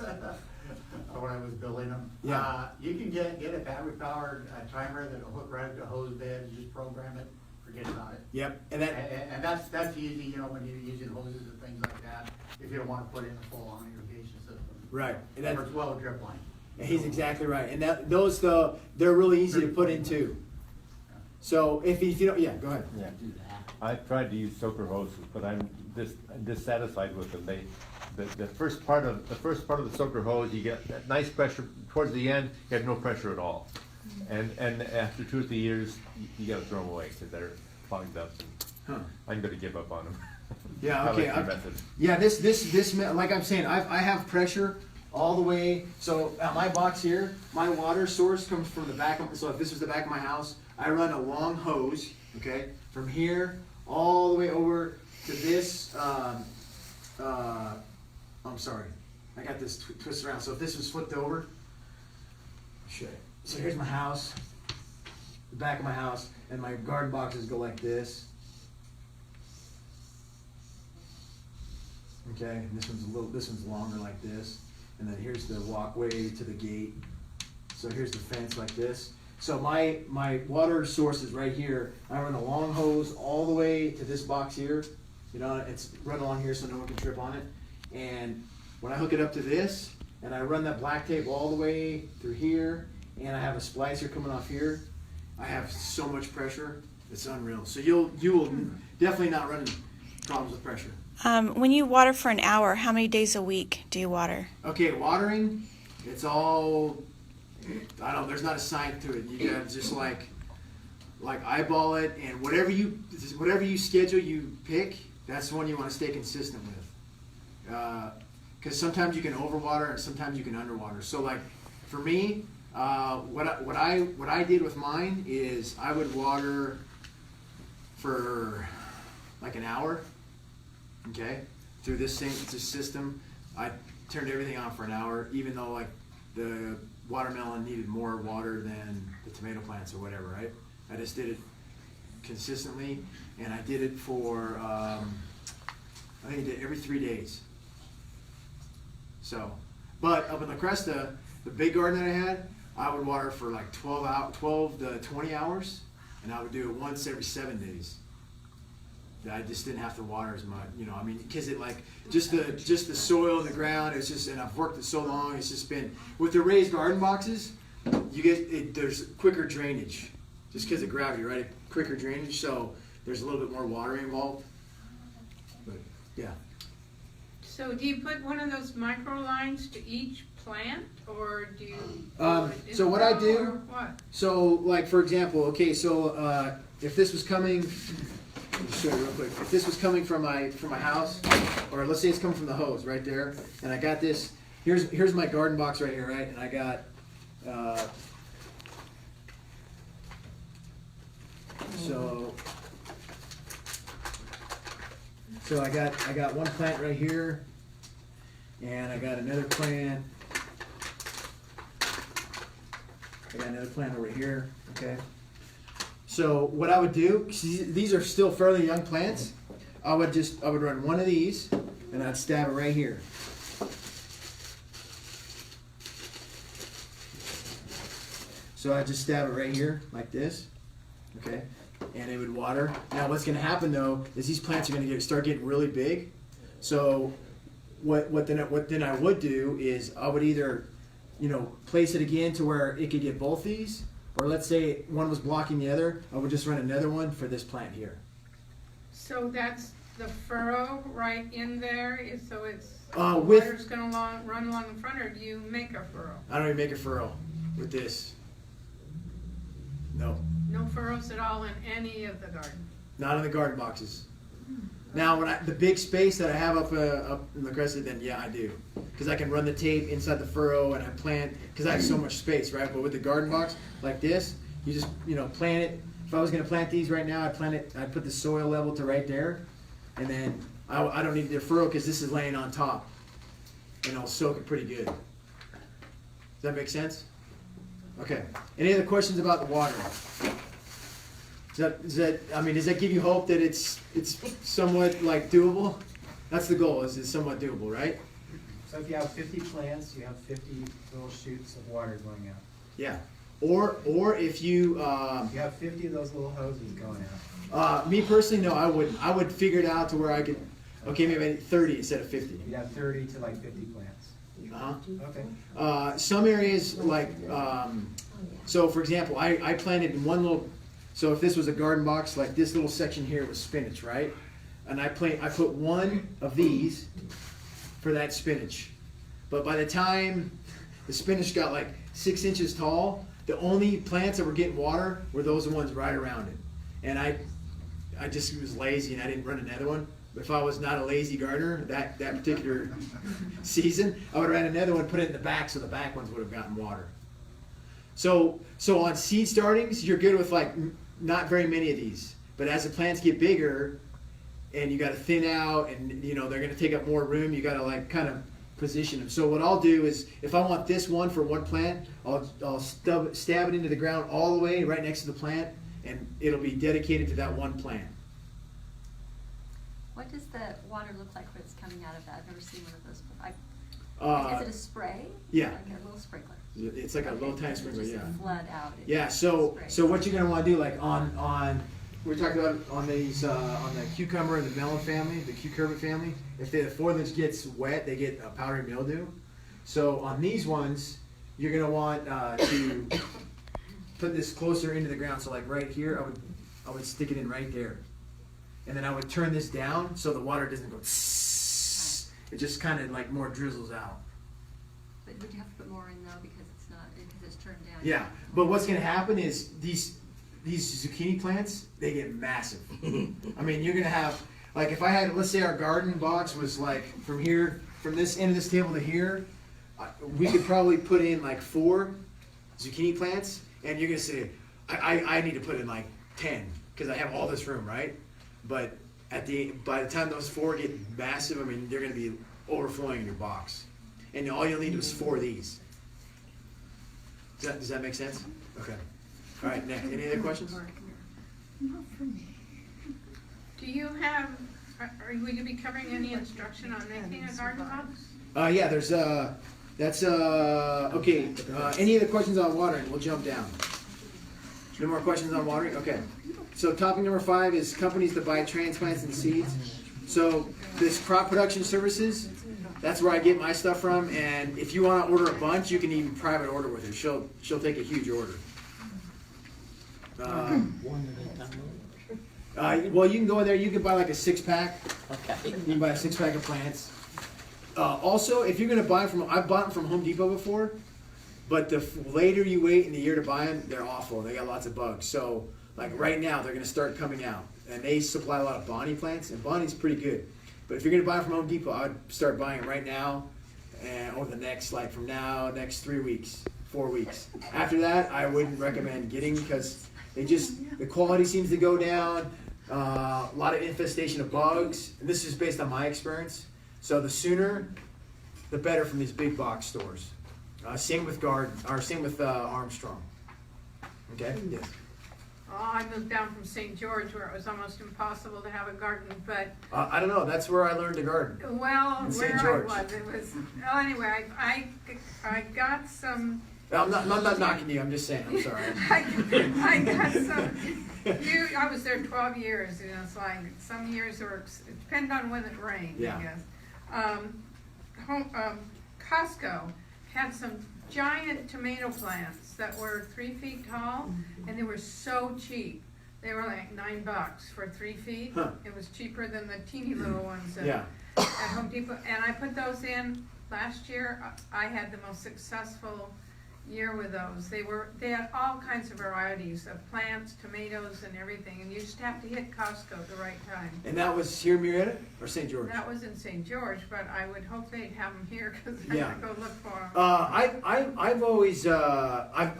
Speaker 5: when I was building them.
Speaker 1: Yeah.
Speaker 5: You can get a battery powered timer that'll hook right up to the hose bed and just program it, forget about it.
Speaker 1: Yep,
Speaker 5: And that's easy, when you're using hoses and things like that, if you don't want to put in a full-on irrigation system.
Speaker 1: right. And
Speaker 5: Or as well, drip line.
Speaker 1: And he's exactly right. And they're really easy to put in too. So if you don't, yeah, go ahead.
Speaker 8: Yeah. I've tried to use soaker hoses, but I'm dissatisfied with them. The first part of the soaker hose, you get that nice pressure. Towards the end, you have no pressure at all. And after 2 or 3 years, you got to throw them away because they're clogged up. I'm going to give up on them.
Speaker 1: Yeah,
Speaker 8: I
Speaker 1: okay.
Speaker 8: like your method.
Speaker 1: Yeah, this like I'm saying, I have pressure all the way. So at my box here, my water source comes from the back of. So if this was the back of my house, I run a long hose, okay, from here all the way over to this. I'm sorry, I got this twisted around. So if this was flipped over, so here's my house, the back of my house, and my garden boxes go like this. Okay, and this one's longer like this, and then here's the walkway to the gate. So here's the fence like this. So my water source is right here. I run a long hose all the way to this box here. It's run along here so no one can trip on it. And when I hook it up to this, and I run that black tape all the way through here, and I have a splicer coming off here, I have so much pressure, it's unreal. So you will definitely not run into problems with pressure.
Speaker 11: When you water for an hour, how many days a week do you water?
Speaker 1: Okay, watering, it's all, there's not a science to it. You gotta just like eyeball it, and whatever you schedule you pick, that's the one you want to stay consistent with. Because sometimes you can overwater and sometimes you can underwater. So like for me, what I did with mine is I would water for like an hour. Okay, through this system, I turned everything on for an hour, even though like the watermelon needed more water than the tomato plants or whatever, right? I just did it consistently, and I did it for, I think I did it every 3 days. So, but up in La Cresta, the big garden that I had, I would water for like 12 to 20 hours, and I would do it once every 7 days. I just didn't have to water as much, because it like just the soil in the ground. It's just, and I've worked it so long. It's just been with the raised garden boxes. There's quicker drainage, just because of gravity, right? Quicker drainage, so there's a little bit more watering involved. But yeah.
Speaker 4: So do you put one of those micro lines to each plant, or do you?
Speaker 1: So what I do.
Speaker 4: Or what?
Speaker 1: So like for example, okay, so if this was coming. Let me show you real quick. If this was coming from my house, or let's say it's coming from the hose right there, and I got this. Here's my garden box right here, right? And I got so I got one plant right here, and I got another plant. I got another plant over here. Okay. So what I would do, these are still fairly young plants, I would run one of these, and I'd stab it right here. So I just stab it right here, like this, okay? And it would water. Now what's gonna happen though, is these plants are gonna start getting really big. So what then I would do is I would either, place it again to where it could get both these, or let's say one was blocking the other, I would just run another one for this plant here.
Speaker 4: So that's the furrow right in there, so it's,
Speaker 1: With-
Speaker 4: water's gonna run along the front, or do you make a furrow?
Speaker 1: I don't even make a furrow with this. No,
Speaker 4: No furrows at all in any of the garden?
Speaker 1: not in the garden boxes. Now, the big space that I have up in the crescent, then yeah, I do, because I can run the tape inside the furrow and I plant, because I have so much space, right? But with the garden box like this, you just plant it. If I was gonna plant these right now, I'd put the soil level to right there, and then I don't need the furrow because this is laying on top, and I'll soak it pretty good. Does that make sense? Okay. Any other questions about the water? Does that give you hope that it's somewhat like doable? That's the goal, is it's somewhat doable, right?
Speaker 12: So if you have 50 plants, you have 50 little shoots of water going out.
Speaker 1: Yeah. Or if you
Speaker 12: You have 50 of those little hoses going out.
Speaker 1: me personally, no, I wouldn't. I would figure it out to where I could, okay, maybe 30 instead of 50.
Speaker 12: You'd have 30 to like 50 plants. Okay.
Speaker 1: Some areas like, so for example, I planted in one little, so if this was a garden box, like this little section here was spinach, right? And I put one of these for that spinach. But by the time the spinach got like 6 inches tall, the only plants that were getting water were those ones right around it. And I just was lazy and I didn't run another one. If I was not a lazy gardener that particular season, I would have ran another one, put it in the back, so the back ones would have gotten water. So on seed startings, you're good with like not very many of these. But as the plants get bigger, and you got to thin out, and they're going to take up more room, you got to like kind of position them. So what I'll do is, if I want this one for one plant, I'll stab it into the ground all the way right next to the plant, and it'll be dedicated to that one plant.
Speaker 9: What does the water look like when it's coming out of that? I've never seen one of those before. Is it a spray?
Speaker 1: Yeah.
Speaker 9: Like a little sprinkler?
Speaker 1: It's like a little tiny sprinkler,
Speaker 9: Just
Speaker 1: yeah.
Speaker 9: flood out.
Speaker 1: Yeah, so what you're gonna want to do, like on we're talking about on these on the cucumber and the melon family, the cucurbic family. If the foliage gets wet, they get powdery mildew. So on these ones, you're gonna want to put this closer into the ground. So like right here, I would stick it in right there, and then I would turn this down so the water doesn't go. It just kind of like more drizzles out.
Speaker 9: But would you have to put more in though because it's turned down?
Speaker 1: Yeah, but what's gonna happen is these zucchini plants, they get massive. I mean, you're gonna have, like if I had, let's say our garden box was like from this end of this table to here, we could probably put in like 4 zucchini plants, and you're gonna say, I need to put in like 10, because I have all this room, right? But by the time those 4 get massive, I mean, they're gonna be overflowing in your box. And all you'll need is 4 of these. Does that make sense? Okay. All right, next. Any other questions?
Speaker 10: Not for me.
Speaker 4: Do you have, will you be covering any instruction on making a garden box?
Speaker 1: Yeah, there's, okay. Any other questions on watering? We'll jump down. No more questions on watering? Okay. So topic number 5 is companies that buy transplants and seeds. So this crop production services, that's where I get my stuff from. And if you want to order a bunch, you can even private order with her. She'll take a huge order. Well, you can go in there. You can buy like a 6-pack. Okay. You can buy a 6-pack of plants. Also, if you're going to buy from, I've bought them from Home Depot before, but the later you wait in the year to buy them, they're awful. They got lots of bugs. So, like right now, they're going to start coming out, and they supply a lot of Bonnie plants, and Bonnie's pretty good. But if you're going to buy it from Home Depot, I would start buying it right now, and over the next, like from now, next 3 weeks, 4 weeks. After that, I wouldn't recommend getting, because the quality seems to go down. A lot of infestation of bugs, and this is based on my experience. So the sooner, the better from these big box stores. Same with Armstrong. Okay. Yes.
Speaker 4: Oh, I moved down from St. George where it was almost impossible to have a garden, but
Speaker 1: I don't know. That's where I learned to garden.
Speaker 4: well,
Speaker 1: In St.
Speaker 4: where
Speaker 1: George.
Speaker 4: I was, it was. Oh, anyway, I got some.
Speaker 1: I'm not knocking you. I'm just saying. I'm sorry.
Speaker 4: I got some. I was there 12 years. It's like some years it depended on when it rained.
Speaker 1: Yeah.
Speaker 4: I guess. Costco had some giant tomato plants that were 3 feet tall, and they were so cheap. They were like $9 for 3 feet.
Speaker 1: Huh.
Speaker 4: It was cheaper than the teeny little ones at,
Speaker 1: Yeah.
Speaker 4: at Home Depot. And I put those in last year. I had the most successful year with those. They had all kinds of varieties of plants, tomatoes, and everything. And you just have to hit Costco at the right time.
Speaker 1: And that was here in Marietta or St. George?
Speaker 4: That was in St. George, but I would hope they'd have them here because I
Speaker 1: Yeah.
Speaker 4: have to go look for them.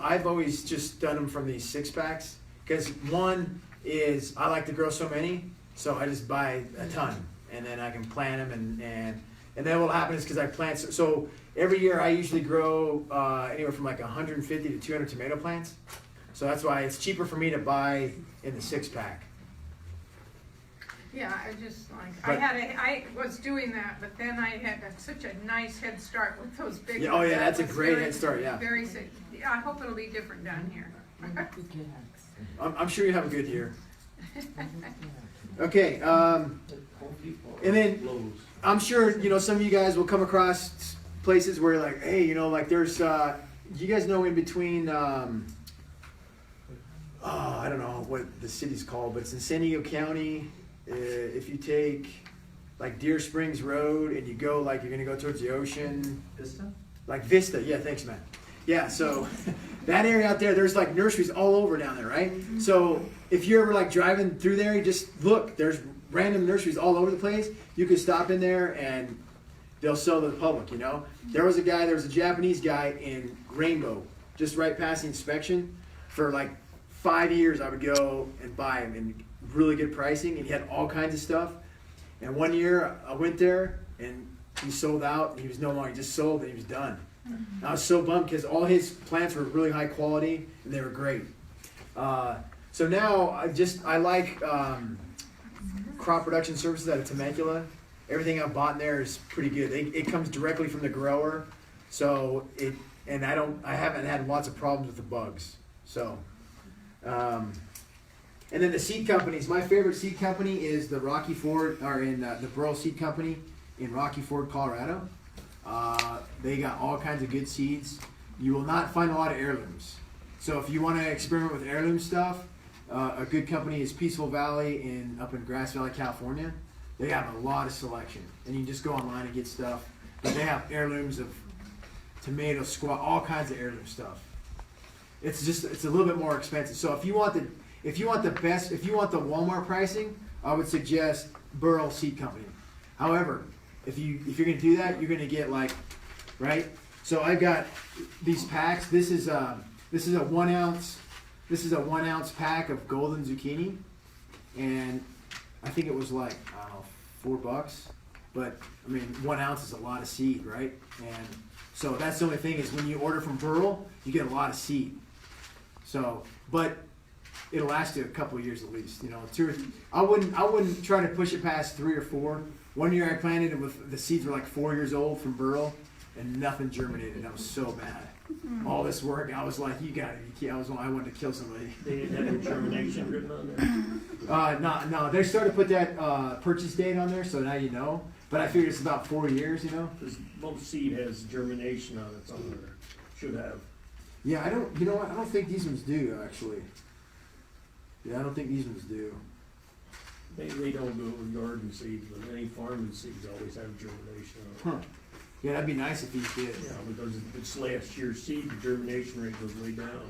Speaker 1: I've always just done them from these 6-packs because one is I like to grow so many, so I just buy a ton and then I can plant them and then what'll happen is because I plant so every year I usually grow anywhere from like 150 to 200 tomato plants, so that's why it's cheaper for me to buy in the 6-pack.
Speaker 4: Yeah, I just like,
Speaker 1: But-
Speaker 4: I was doing that, but then I had such a nice head start with those big
Speaker 1: Yeah,
Speaker 4: ones.
Speaker 1: oh yeah,
Speaker 4: That
Speaker 1: that's a
Speaker 4: was
Speaker 1: great
Speaker 4: very-
Speaker 1: head start. Yeah,
Speaker 4: Very, I hope it'll be different down here.
Speaker 1: I'm sure you have a good year. Okay, and then I'm sure, some of you guys will come across places where like, hey, like there's, you guys know in between, I don't know what the city's called, but it's in San Diego County. If you take like Deer Springs Road and you go like you're gonna go towards the ocean.
Speaker 12: Vista?
Speaker 1: Like Vista, yeah, thanks, man. Yeah, so that area out there, there's like nurseries all over down there, right? So if you're ever like driving through there, you just look, there's random nurseries all over the place. You can stop in there and they'll sell to the public, There was a Japanese guy in Rainbow, just right past the inspection. For like 5 years, I would go and buy him and really good pricing, and he had all kinds of stuff. And one year I went there and he sold out, and he was no longer, he just sold and he was done. I was so bummed because all his plants were really high quality and they were great. So now I like crop production services out of Temecula. Everything I've bought in there is pretty good. It comes directly from the grower, so I haven't had lots of problems with the bugs. So, and then the seed companies. My favorite seed company is the Rocky Ford, or in the Burl Seed Company in Rocky Ford, Colorado. They got all kinds of good seeds. You will not find a lot of heirlooms. So if you want to experiment with heirloom stuff, a good company is Peaceful Valley up in Grass Valley, California. They have a lot of selection, and you can just go online and get stuff. But they have heirlooms of tomato, squash, all kinds of heirloom stuff. It's a little bit more expensive. So if you want the Walmart pricing, I would suggest Burl Seed Company. However, if you're gonna do that, you're gonna get right? So I've got these packs. This is a 1 ounce. This is a 1 ounce pack of golden zucchini, and I think it was like, I don't know, $4. But I mean, 1 ounce is a lot of seed, right? And so that's the only thing is when you order from Burl, you get a lot of seed. So, but it'll last you a couple of years at least. 2 or 3. I wouldn't try to push it past 3 or 4. One year I planted it with the seeds were like 4 years old from Burl, and nothing germinated. I was so mad. All this work, I was like, you gotta be kidding. I wanted to kill somebody.
Speaker 13: They didn't have any germination written on there?
Speaker 1: No. They started to put that purchase date on there, so now you know. But I figured it's about 4 years,
Speaker 13: Because most seed has germination on it somewhere. Should have.
Speaker 1: Yeah, I don't. You know what? I don't think these ones do actually. Yeah, I don't think these ones do.
Speaker 13: They don't go with garden seeds, but any farming seeds always have germination on it.
Speaker 1: Huh. Yeah, that'd be nice if these did.
Speaker 13: Yeah, because if it's last year's seed, the germination rate goes way down.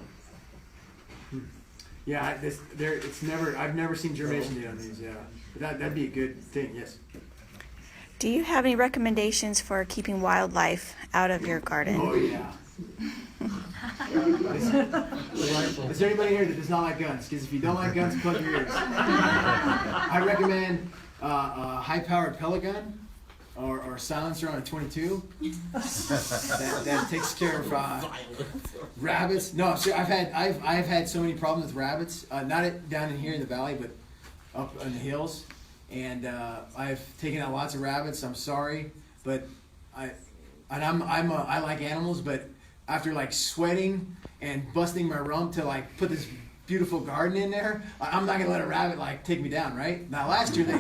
Speaker 1: Yeah, I've never seen germination date on these. Yeah, but that'd be a good thing. Yes.
Speaker 11: Do you have any recommendations for keeping wildlife out of your garden?
Speaker 1: Oh yeah. Is there anybody here that does not like guns? Because if you don't like guns, plug your ears. I recommend a high-powered pellet gun or a silencer on a 22. that takes care of rabbits. No, sir, I've had so many problems with rabbits. Not down in here in the valley, but up in the hills. And I've taken out lots of rabbits. I'm sorry, but I like animals, but after like sweating and busting my rump to like put this beautiful garden in there. I'm not gonna let a rabbit like take me down, right? Now last year they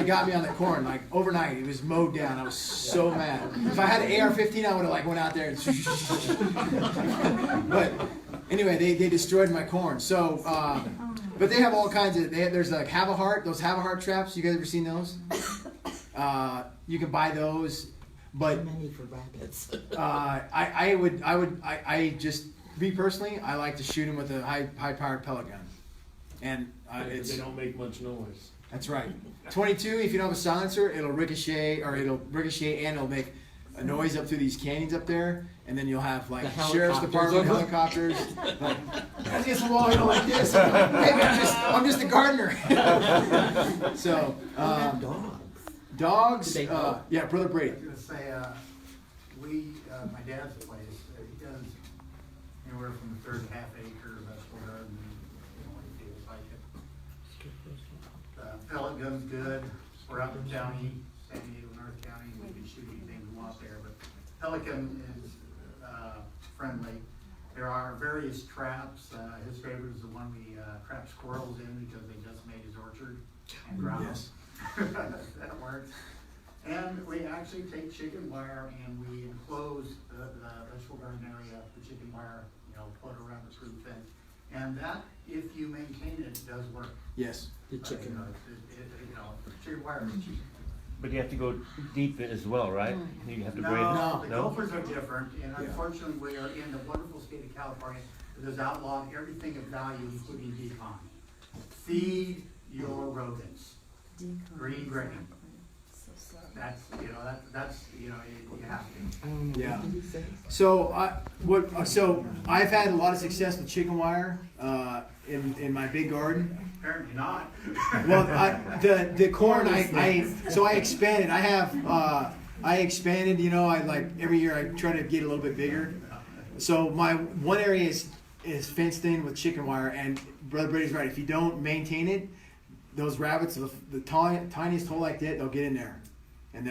Speaker 1: got me on the corn like overnight. It was mowed down. I was so mad. If I had an AR-15, I would have like went out there and. But anyway, they destroyed my corn. So, but they have all kinds of. There's like have-a-heart. Those have-a-heart traps. You guys ever seen those? You can buy those, but
Speaker 3: Many for rabbits.
Speaker 1: I just me personally, I like to shoot them with a high-powered pellet gun, and
Speaker 13: They don't make much noise.
Speaker 1: that's right. 22. If you don't have a silencer, it'll ricochet, and it'll make a noise up through these canyons up there, and then you'll have like
Speaker 3: The
Speaker 1: sheriff's department
Speaker 3: helicopters.
Speaker 1: helicopters. Like, I just wall, like this. Maybe I'm just a gardener. So dogs.
Speaker 3: Do they help?
Speaker 1: Yeah, Brother Brady.
Speaker 5: I was gonna say, my dad's place, he does anywhere from a third to half acre vegetable garden, what he feels like it. Pellet gun's good, we're out in the county, San Diego, North County, we can shoot anything we want there, but pellet gun is, friendly. There are various traps, his favorite is the one we, trap squirrels in because they just made his orchard and ground.
Speaker 1: Yes.
Speaker 5: That works. And we actually take chicken wire and we enclose the vegetable garden area, the chicken wire, put around the fruit fence. And that, if you maintain it, does work.
Speaker 1: Yes.
Speaker 3: The chicken.
Speaker 5: Chicken wire is cheap.
Speaker 8: But you have to go deep as well, right? You have to braid.
Speaker 5: No, the gophers are different, and unfortunately, we are in the wonderful state of California that has outlawed everything of value, including decon. Feed your rodents. Green grain. That's, you have to.
Speaker 1: Yeah. So I've had a lot of success with chicken wire in my big garden.
Speaker 5: Apparently not.
Speaker 1: Well, the corn I expanded. I expanded. I like every year I try to get a little bit bigger. So my one area is fenced in with chicken wire, and Brother Brady's right. If you don't maintain it, those rabbits, the tiniest hole like that, they'll get in there, and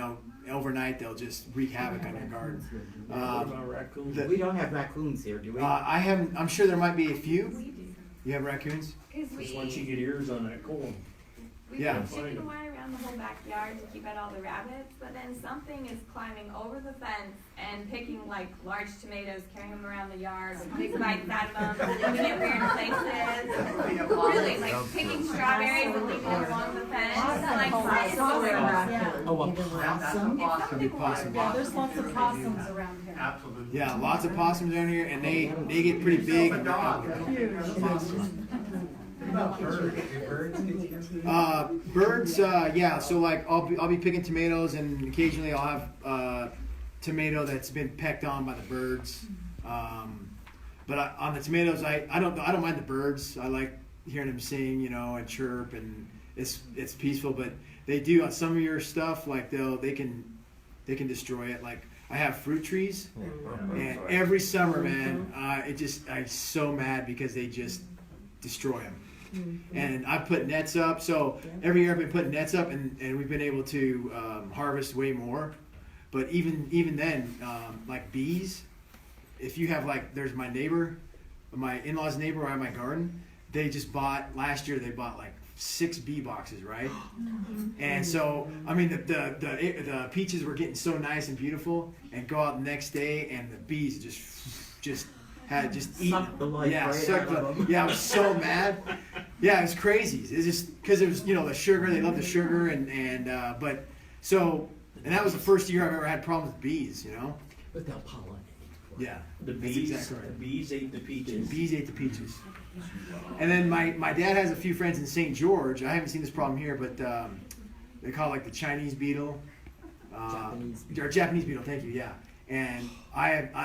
Speaker 1: overnight they'll just wreak havoc on your garden.
Speaker 13: What about raccoons?
Speaker 3: We don't have raccoons here, do we?
Speaker 1: I haven't. I'm sure there might be a few. You have raccoons?
Speaker 13: Just once you get ears on that corn.
Speaker 7: We
Speaker 1: Yeah.
Speaker 7: put chicken wire around the whole backyard to keep out all the rabbits, but then something is climbing over the fence and picking like large tomatoes, carrying them around the yard with big bites out of them, leaving it weird places. Really, like picking strawberries and leaving them along the fence. Like
Speaker 3: Oh, a possum?
Speaker 1: Possum.
Speaker 10: Yeah, there's lots of possums around here.
Speaker 5: Absolutely.
Speaker 1: Yeah, lots of possums down here, and they get pretty big. Birds, yeah. So like, I'll be picking tomatoes, and occasionally I'll have tomato that's been pecked on by the birds. But on the tomatoes, I don't mind the birds. I like hearing them sing, and chirp, and it's peaceful. But they do on some of your stuff, like they can destroy it. Like I have fruit trees, and every summer, man, I'm so mad because they just destroy them. And I put nets up, so every year I've been putting nets up, and we've been able to harvest way more. But even then, like bees, if you have there's my neighbor, my in-laws neighbor who I have my garden, last year they bought like 6 bee boxes, right? And so, I mean, the peaches were getting so nice and beautiful, and go out the next day, and the bees just eaten
Speaker 3: Sucked the life right out of them.
Speaker 1: Yeah, I was so mad. Yeah, it was crazy. It's just because it was, the sugar. They love the sugar, and that was the first year I've ever had problems with bees.
Speaker 3: But they'll pollinate.
Speaker 1: Yeah.
Speaker 13: The
Speaker 1: that's
Speaker 13: bees,
Speaker 1: exactly right.
Speaker 13: the bees ate the peaches.
Speaker 1: The bees ate the peaches. And then my dad has a few friends in St. George. I haven't seen this problem here, but they call it like the Chinese beetle. Or Japanese beetle, thank you, yeah. And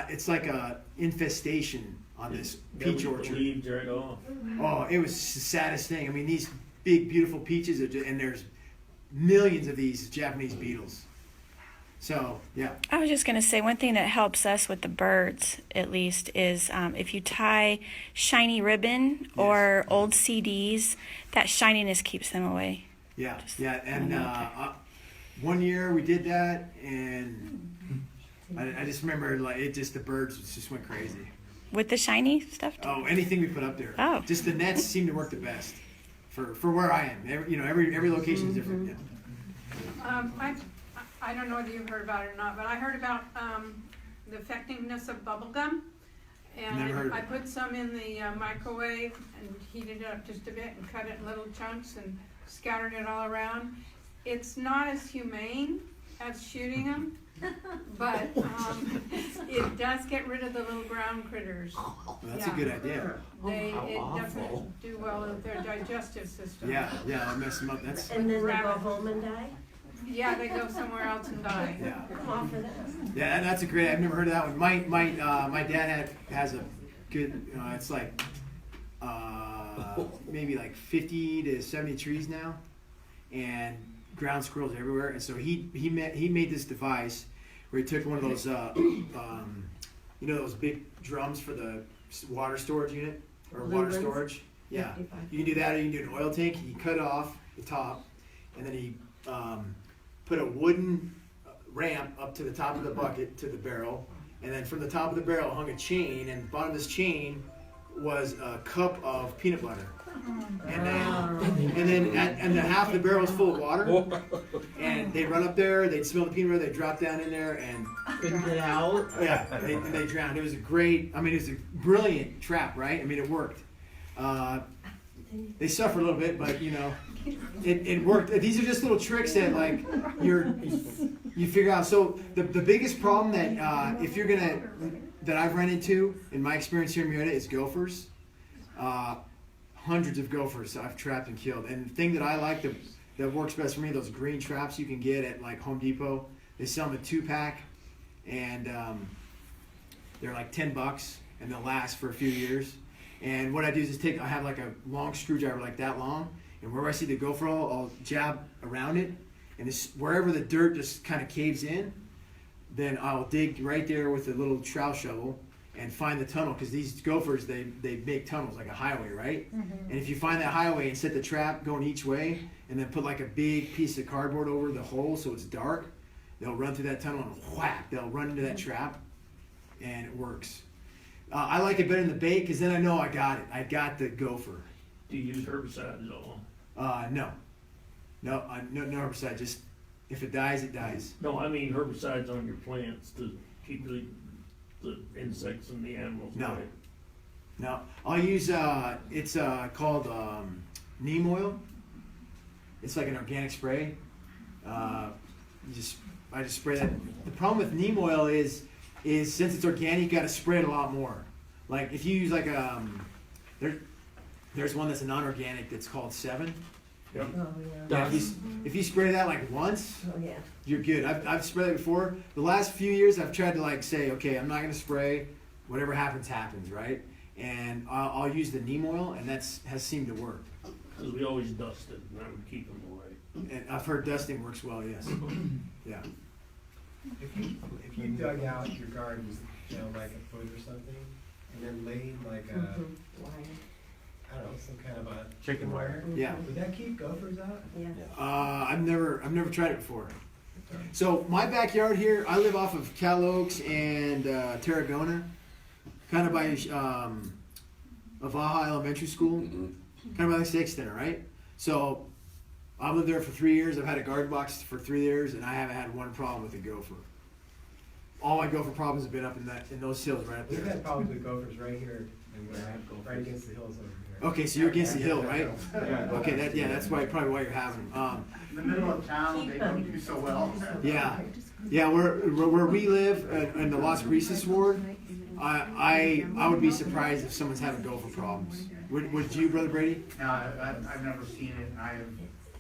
Speaker 1: it's like a infestation on this peach orchard.
Speaker 13: Leaves right off.
Speaker 1: Oh, it was the saddest thing. I mean, these big, beautiful peaches, and there's millions of these Japanese beetles. So, yeah.
Speaker 11: I was just going to say one thing that helps us with the birds, at least, is if you tie shiny ribbon or old CDs, that shininess keeps them away.
Speaker 1: Yeah, yeah. And one year we did that, and I just remember the birds just went crazy.
Speaker 11: with the shiny stuff?
Speaker 1: Oh, anything we put up there.
Speaker 11: Oh.
Speaker 1: Just the nets seem to work the best for where I am. Every location is different. Yeah.
Speaker 4: I don't know whether you've heard about it or not, but I heard about the effectiveness of bubble gum. And
Speaker 1: Never heard of
Speaker 4: I
Speaker 1: it.
Speaker 4: put some in the microwave and heated it up just a bit and cut it in little chunks and scattered it all around. It's not as humane as shooting them, but it does get rid of the little ground critters.
Speaker 1: Well, that's a good idea.
Speaker 4: It doesn't do well with their digestive system.
Speaker 1: Yeah, I mess them up. That's
Speaker 2: And then they go home and die?
Speaker 4: Yeah, they go somewhere else and die.
Speaker 1: yeah.
Speaker 2: Come on for that.
Speaker 1: Yeah, that's a great. I've never heard of that one. My dad has a good. It's like maybe like 50 to 70 trees now, and ground squirrels everywhere. And so he made this device where he took one of those those big drums for the water storage unit or
Speaker 2: Blue
Speaker 1: water
Speaker 2: ones?
Speaker 1: storage. Yeah,
Speaker 2: 55.
Speaker 1: you can do that, or you can do an oil tank. He cut off the top, and then he put a wooden ramp up to the top of the bucket to the barrel, and then from the top of the barrel hung a chain, and the bottom of this chain was a cup of peanut butter. And then half of the barrel was full of water, and they'd run up there, they'd smell the peanut butter, they'd drop down in there, and
Speaker 3: Couldn't get out.
Speaker 1: yeah, and they drowned. It was it was a brilliant trap, right? I mean, it worked. They suffer a little bit, but it worked. These are just little tricks that like you figure out. So the biggest problem that if you're that I've run into in my experience here in Murrieta is gophers. Hundreds of gophers I've trapped and killed. And the thing that I like that works best for me, those green traps you can get at like Home Depot. They sell them a 2-pack, and they're like $10, and they'll last for a few years. And what I do is I have like a long screwdriver like that long, and wherever I see the gopher hole, I'll jab around it, and wherever the dirt just kind of caves in, then I'll dig right there with a little trowel shovel and find the tunnel, because these gophers, they make tunnels like a highway, right? And if you find that highway and set the trap going each way, and then put like a big piece of cardboard over the hole so it's dark, they'll run through that tunnel and whack, they'll run into that trap, and it works. I like it better than the bait, because then I know I got it. I got the gopher.
Speaker 13: Do you use herbicides at all?
Speaker 1: No herbicide. Just if it dies, it dies.
Speaker 13: No, I mean herbicides on your plants to keep the insects and the animals
Speaker 1: No.
Speaker 13: away.
Speaker 1: No, I'll use it's called neem oil. It's like an organic spray. I just spray that. The problem with neem oil is since it's organic, you got to spray it a lot more. Like if you use like there's one that's a non-organic that's called 7.
Speaker 13: Yep.
Speaker 2: Oh, yeah.
Speaker 1: Yeah, if you spray that like once,
Speaker 2: Oh, yeah.
Speaker 1: you're good. I've sprayed it before. The last few years, I've tried to like say, okay, I'm not gonna spray. Whatever happens, happens, right? And I'll use the neem oil, and has seemed to work.
Speaker 13: Because we always dust it, and that would keep them away.
Speaker 1: And I've heard dusting works well. Yes. Yeah.
Speaker 12: If you dug out your garden, like a foot or something, and then laid like I don't know, some kind of a
Speaker 8: Chicken wire.
Speaker 1: Yeah.
Speaker 12: Would that keep gophers out?
Speaker 2: Yeah.
Speaker 1: I've never tried it before. So my backyard here, I live off of Cal Oaks and Tarragona, kind of by Avaha Elementary School, kind of by the State Center, right? So I've lived there for 3 years. I've had a garden box for 3 years, and I haven't had one problem with a gopher. All my gopher problems have been up in those hills right up
Speaker 12: We've
Speaker 1: there.
Speaker 12: had problems with gophers right here, and right against the hills over here.
Speaker 1: Okay, so you're against the hill, right?
Speaker 12: Yeah.
Speaker 1: Okay, that's probably why you're having them.
Speaker 5: In the middle of town, they don't do so well.
Speaker 1: Yeah, where we live in the Las Brisas ward, I would be surprised if someone's having gopher problems. Would you, Brother Brady?
Speaker 5: No, I've never seen it, and I have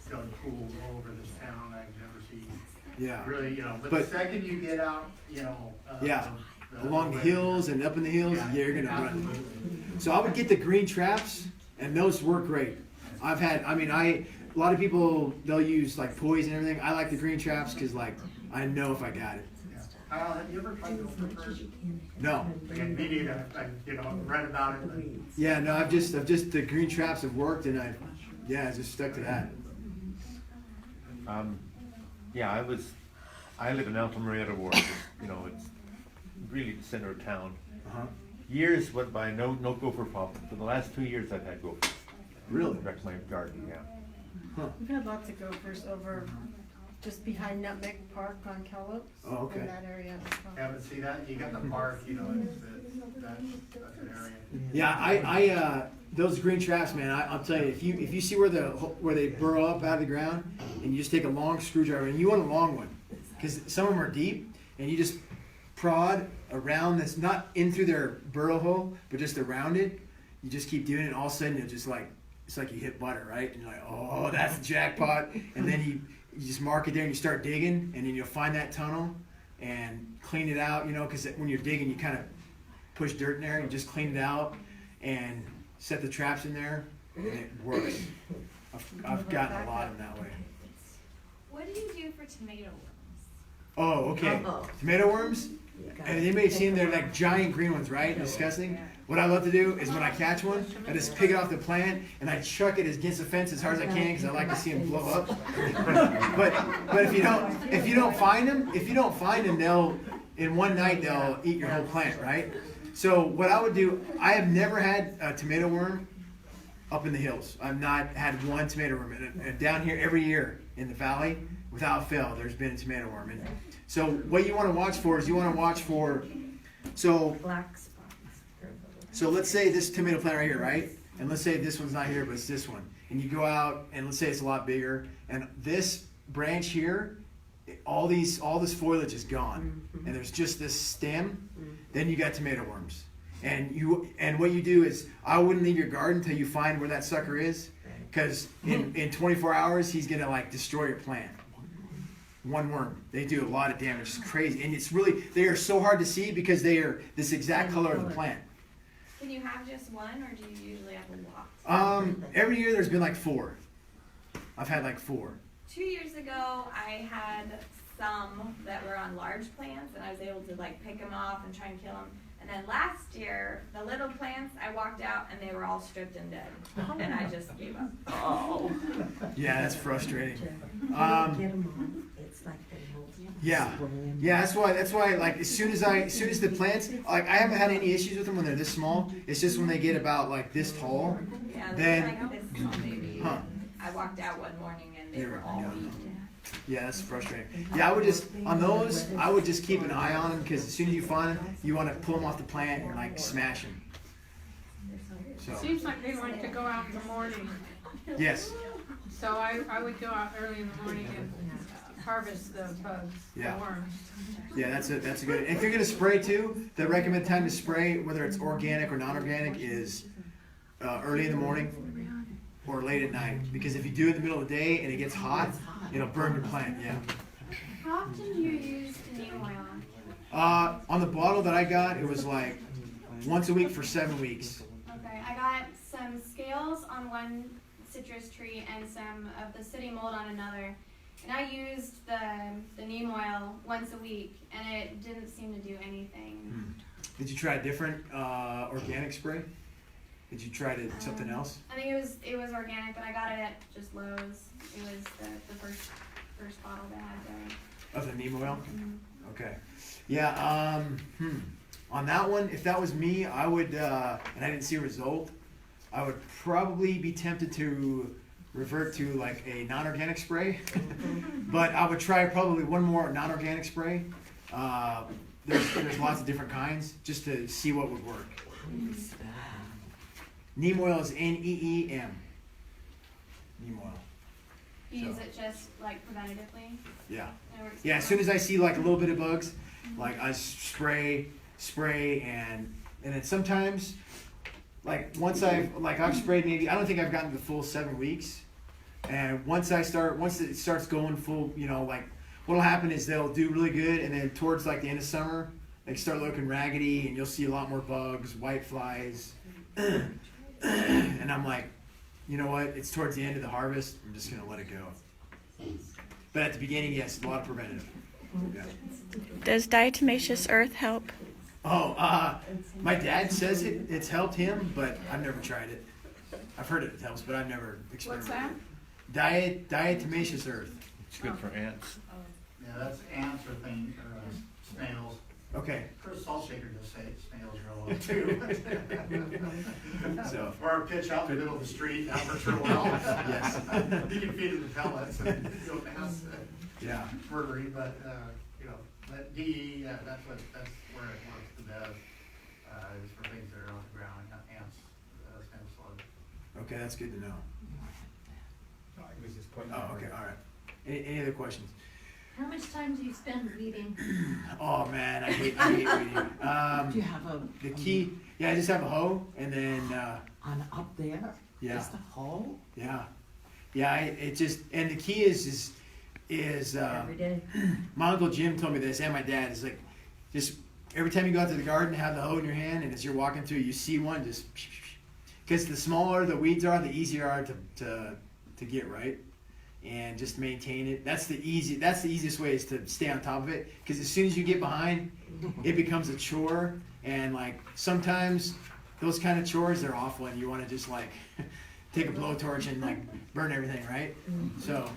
Speaker 5: dug pools all over this town, I've never seen,
Speaker 1: Yeah.
Speaker 5: really, but the second you get out,
Speaker 1: Yeah. Along the hills and up in the hills, yeah, you're gonna run. So I would get the green traps, and those work great. A lot of people, they'll use like poison and everything. I like the green traps because like I know if I got it.
Speaker 5: Kyle, have you ever tried gopher first?
Speaker 1: No.
Speaker 5: Like, me neither. I read about it, but
Speaker 1: Yeah, no, I've just the green traps have worked, and I just stuck to that.
Speaker 8: I live in Alta Marietta ward. It's really the center of town.
Speaker 1: Uh-huh.
Speaker 8: years went by, no gopher problem. For the last 2 years, I've had gophers.
Speaker 1: Really?
Speaker 8: Wrecked my garden, yeah.
Speaker 10: We've had lots of gophers over just behind Nutmeg Park on Kellogg.
Speaker 1: Oh, okay.
Speaker 10: In that area.
Speaker 5: Yeah, but see that, you got the park, you know, that's an area.
Speaker 1: Yeah, I those green traps, man. I'll tell you, if you see where they burrow up out of the ground, and you just take a long screwdriver, and you want a long one, because some of them are deep, and you just prod around this, not in through their burrow hole, but just around it. You just keep doing it, and all of a sudden, it's like you hit butter, right? And you're like, oh, that's a jackpot. And then you just mark it there, and you start digging, and then you'll find that tunnel and clean it out, you know, because when you're digging, you kind of push dirt in there, and you just clean it out and set the traps in there, and it works. I've gotten a lot of them that way.
Speaker 7: What do you do for tomato worms?
Speaker 1: Oh, okay. Tomato worms? And you may have seen they're like giant green ones, right? Disgusting. What I love to do is when I catch one, I just pick it off the plant and I chuck it against the fence as hard as I can because I like to see them blow up. but if you don't find them, they'll in one night they'll eat your whole plant, right? So what I would do, I have never had a tomato worm up in the hills. I've not had one tomato worm. And down here every year in the valley, without fail, there's been a tomato worm. And so what you want to watch for is
Speaker 2: Black spots.
Speaker 1: so let's say this tomato plant right here, right? And let's say this one's not here, but it's this one. And you go out and let's say it's a lot bigger. And this branch here, all this foliage is gone. And there's just this stem. Then you got tomato worms. And what you do is, I wouldn't leave your garden until you find where that sucker is. Because in 24 hours, he's going to like destroy your plant. One worm. They do a lot of damage. It's crazy. And they are so hard to see because they are this exact color of the plant.
Speaker 7: Can you have just one, or do you usually have a lot?
Speaker 1: Every year there's been like 4. I've had like 4.
Speaker 7: 2 years ago, I had some that were on large plants, and I was able to like pick them off and try and kill them. And then last year, the little plants, I walked out and they were all stripped and dead, and I just gave up.
Speaker 2: Oh.
Speaker 1: Yeah, that's frustrating.
Speaker 2: It's like
Speaker 1: Yeah, that's why. Like as soon as the plants, like I haven't had any issues with them when they're this small. It's just when they get about like this tall.
Speaker 7: Yeah,
Speaker 1: then,
Speaker 7: like this small baby. I walked out one morning and they were all eaten.
Speaker 1: Yeah, that's frustrating. Yeah, I would just keep an eye on them because as soon as you find them, you want to pull them off the plant and like smash them. So.
Speaker 4: Seems like they like to go out in the morning.
Speaker 1: Yes.
Speaker 4: So I would go out early in the morning and harvest the bugs, the worms.
Speaker 1: Yeah, that's a good. And if you're gonna spray too, the recommended time to spray, whether it's organic or non-organic, is early in the morning or late at night. Because if you do it in the middle of the day and it gets hot, it'll burn your plant. Yeah.
Speaker 7: How often do you use neem oil?
Speaker 1: On the bottle that I got, it was like once a week for 7 weeks.
Speaker 14: Okay, I got some scales on one citrus tree and some of the city mold on another. And I used the neem oil once a week, and it didn't seem to do anything.
Speaker 1: Did you try a different organic spray? Did you try something else?
Speaker 14: I think it was organic, but I got it at just Lowe's. It was the first bottle they had there.
Speaker 1: Of the neem oil? Okay. Yeah, on that one, if that was me, I would, and I didn't see a result, I would probably be tempted to revert to like a non-organic spray. But I would try probably one more non-organic spray. There's lots of different kinds just to see what would work. Neem oil is N-E-E-M. Neem oil.
Speaker 14: You use it just like preventatively?
Speaker 1: Yeah. Yeah, as soon as I see like a little bit of bugs, like I spray, and then sometimes, like once I've sprayed maybe, I don't think I've gotten the full 7 weeks. And once it starts going full, you know, like what'll happen is they'll do really good, and then towards like the end of summer, they start looking raggedy, and you'll see a lot more bugs, white flies. And I'm like, you know what? It's towards the end of the harvest. I'm just gonna let it go. But at the beginning, yes, a lot of preventative. Yeah.
Speaker 11: Does diatomaceous earth help?
Speaker 1: Oh, my dad says it's helped him, but I've never tried it. I've heard it helps, but I've never experimented.
Speaker 4: What's
Speaker 1: that? Diatomaceous earth.
Speaker 8: It's good for ants.
Speaker 5: Yeah, that's ants or snails.
Speaker 12: Okay.
Speaker 5: Chris Saltshaker just say snails grow well too.
Speaker 12: So.
Speaker 5: Or a pitch out in the middle of the street, out for turtle wells.
Speaker 12: Yes.
Speaker 5: You can feed it the pellets and go past
Speaker 12: Yeah.
Speaker 5: murdering, but, you know, that DE, that's where it works the best, is for things that are on the ground, ants, snail slugs.
Speaker 12: Okay, that's good to know.
Speaker 1: No, I was just pointing
Speaker 12: Oh,
Speaker 1: out.
Speaker 12: okay, all right. Any other questions?
Speaker 9: How much time do you spend weeding?
Speaker 12: Oh man, I hate weeding.
Speaker 3: Do you have a?
Speaker 12: The key, yeah, I just have a hoe, and then
Speaker 3: On up there?
Speaker 12: yeah,
Speaker 3: Just a hole?
Speaker 12: yeah, yeah. It just, and the key is
Speaker 2: Every day.
Speaker 12: my Uncle Jim told me this, and my dad is like, just every time you go out to the garden, have the hoe in your hand, and as you're walking through, you see one, just because the smaller the weeds are, the easier are to get right. And just maintain it. That's the easiest way is to stay on top of it. Because as soon as you get behind, it becomes a chore. And like sometimes those kind of chores are awful, and you want to just like take a blowtorch and like burn everything, right? So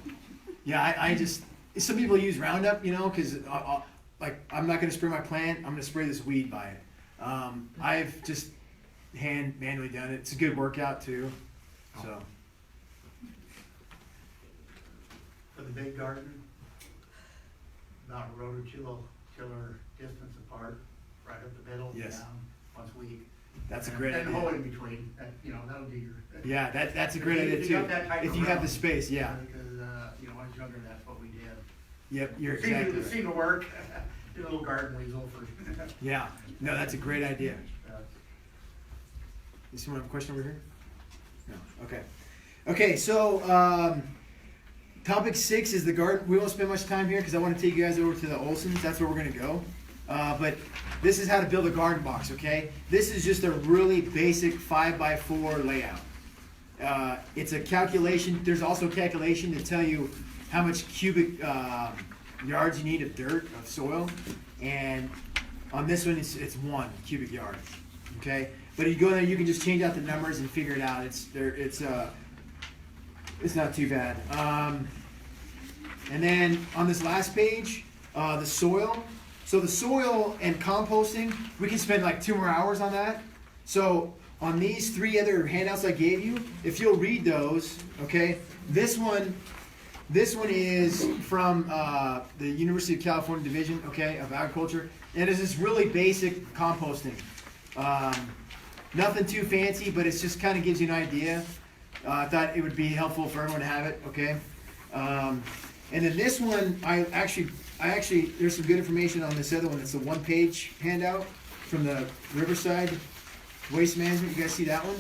Speaker 12: yeah, I just some people use Roundup, you know, because like I'm not going to spray my plant. I'm going to spray this weed by it. I've just manually done it. It's a good workout too. So.
Speaker 5: For the big garden, about a rototiller distance apart, right up the middle,
Speaker 12: Yes.
Speaker 5: down, once a week.
Speaker 12: That's a great
Speaker 5: and
Speaker 12: idea.
Speaker 5: hoe in between, you know, that'll do your.
Speaker 12: Yeah, that's a great idea
Speaker 5: If
Speaker 12: too.
Speaker 5: you got that type
Speaker 12: If
Speaker 5: of
Speaker 12: you have the
Speaker 5: ground,
Speaker 12: space, yeah.
Speaker 5: Because, you know, when I was younger, that's what we did.
Speaker 12: Yep, you're
Speaker 5: It seemed
Speaker 12: exactly
Speaker 5: to-
Speaker 12: right.
Speaker 5: seemed to work, do a little garden weasel for.
Speaker 12: Yeah, no, that's a great idea. Does someone have a question over here? No, okay. Okay, so topic 6 is the garden. We won't spend much time here because I want to take you guys over to the Olsons. That's where we're going to go. But this is how to build a garden box, okay? This is just a really basic 5x4 layout. It's a calculation. There's also a calculation to tell you how much cubic yards you need of dirt, of soil. And on this one, it's 1 cubic yard, okay? But you go there, you can just change out the numbers and figure it out. It's not too bad. And then on this last page, the soil. So the soil and composting, we can spend like 2 more hours on that. So on these 3 other handouts I gave you, if you'll read those, okay, this one is from the University of California Division, okay, of Agriculture. And it's this really basic composting. Nothing too fancy, but it just kind of gives you an idea. I thought it would be helpful for everyone to have it, okay? And then this one, I actually, there's some good information on this other one. It's a 1-page handout from the Riverside Waste Management. You guys see that one?